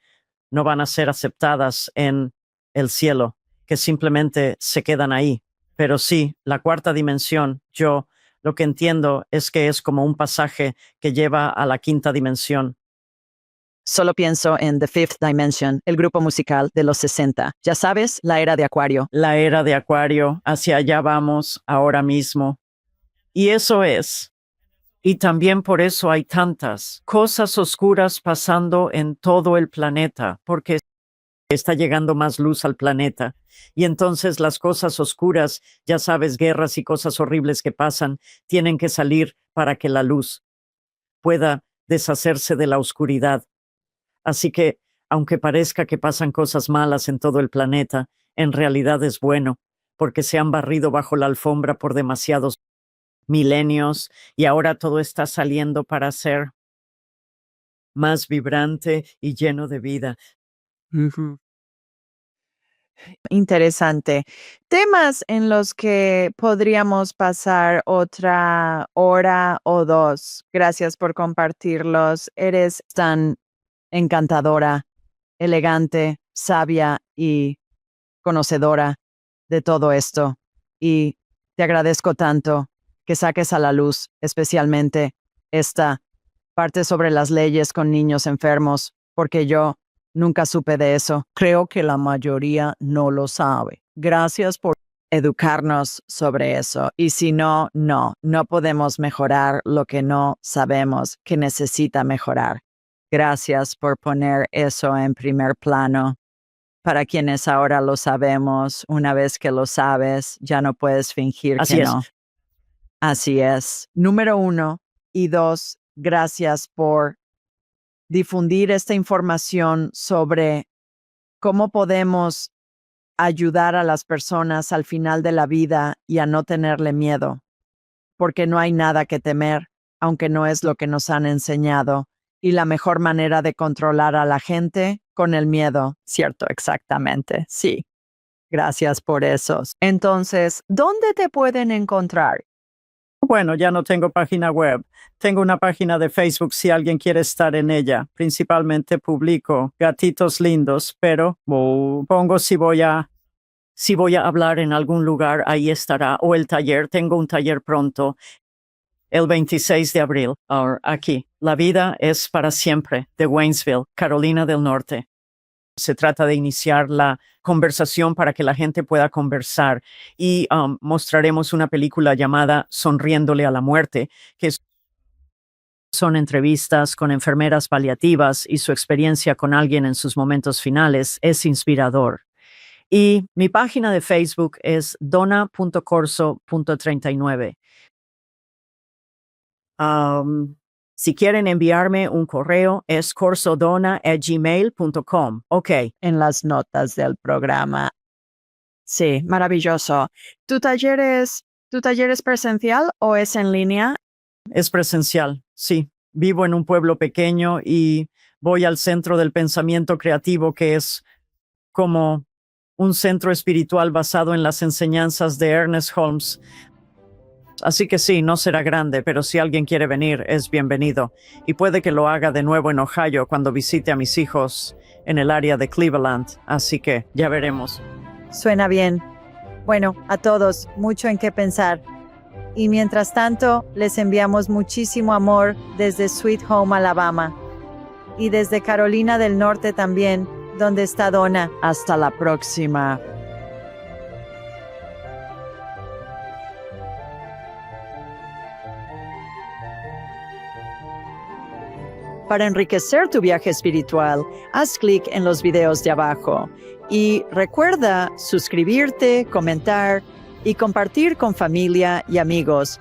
no van a ser aceptadas en el cielo, que simplemente se quedan ahí. Pero sí, la cuarta dimensión, yo lo que entiendo es que es como un pasaje que lleva a la quinta dimensión. Solo pienso en The Fifth Dimension, el grupo musical de los 60. Ya sabes, la era de Acuario. La era de Acuario, hacia allá vamos ahora mismo. Y eso es. Y también por eso hay tantas cosas oscuras pasando en todo el planeta, porque está llegando más luz al planeta. Y entonces las cosas oscuras, ya sabes, guerras y cosas horribles que pasan, tienen que salir para que la luz pueda deshacerse de la oscuridad. Así que, aunque parezca que pasan cosas malas en todo el planeta, en realidad es bueno, porque se han barrido bajo la alfombra por demasiados milenios y ahora todo está saliendo para ser más vibrante y lleno de vida. Interesante. Temas en los que podríamos pasar otra hora o dos. Gracias por compartirlos. Eres tan encantadora, elegante, sabia y conocedora de todo esto. Y te agradezco tanto que saques a la luz, especialmente esta parte sobre las leyes con niños enfermos, porque yo nunca supe de eso. Creo que la mayoría no lo sabe. Gracias por educarnos sobre eso. Y si no, no podemos mejorar lo que no sabemos que necesita mejorar. Gracias por poner eso en primer plano. Para quienes ahora lo sabemos, una vez que lo sabes, ya no puedes fingir Así que es. no. Así es. Número 1. Y 2, gracias por difundir esta información sobre cómo podemos ayudar a las personas al final de la vida y a no tenerle miedo, porque no hay nada que temer, aunque no es lo que nos han enseñado. Y la mejor manera de controlar a la gente con el miedo. Cierto, exactamente. Sí. Gracias por eso. Entonces, ¿dónde te pueden encontrar? Bueno, ya no tengo página web. Tengo una página de Facebook si alguien quiere estar en ella. Principalmente publico gatitos lindos, pero pongo si voy a hablar en algún lugar, ahí estará. O el taller, tengo un taller pronto, el 26 de abril, aquí. La vida es para siempre, de Waynesville, Carolina del Norte. Se trata de iniciar la conversación para que la gente pueda conversar y mostraremos una película llamada Sonriéndole a la muerte, que son entrevistas con enfermeras paliativas y su experiencia con alguien en sus momentos finales es inspirador. Y mi página de Facebook es donna.corso.39. Si quieren enviarme un correo, es corsodona@gmail.com. Ok. En las notas del programa. Sí, maravilloso. ¿Tu taller es presencial o es en línea? Es presencial, sí. Vivo en un pueblo pequeño y voy al centro del pensamiento creativo, que es como un centro espiritual basado en las enseñanzas de Ernest Holmes. Así que sí, no será grande, pero si alguien quiere venir, es bienvenido. Y puede que lo haga de nuevo en Ohio cuando visite a mis hijos en el área de Cleveland. Así que ya veremos. Suena bien. Bueno, a todos, mucho en qué pensar. Y mientras tanto, les enviamos muchísimo amor desde Sweet Home, Alabama. Y desde Carolina del Norte también, donde está Donna. Hasta la próxima. Para enriquecer tu viaje espiritual, haz clic en los videos de abajo. Y recuerda suscribirte, comentar y compartir con familia y amigos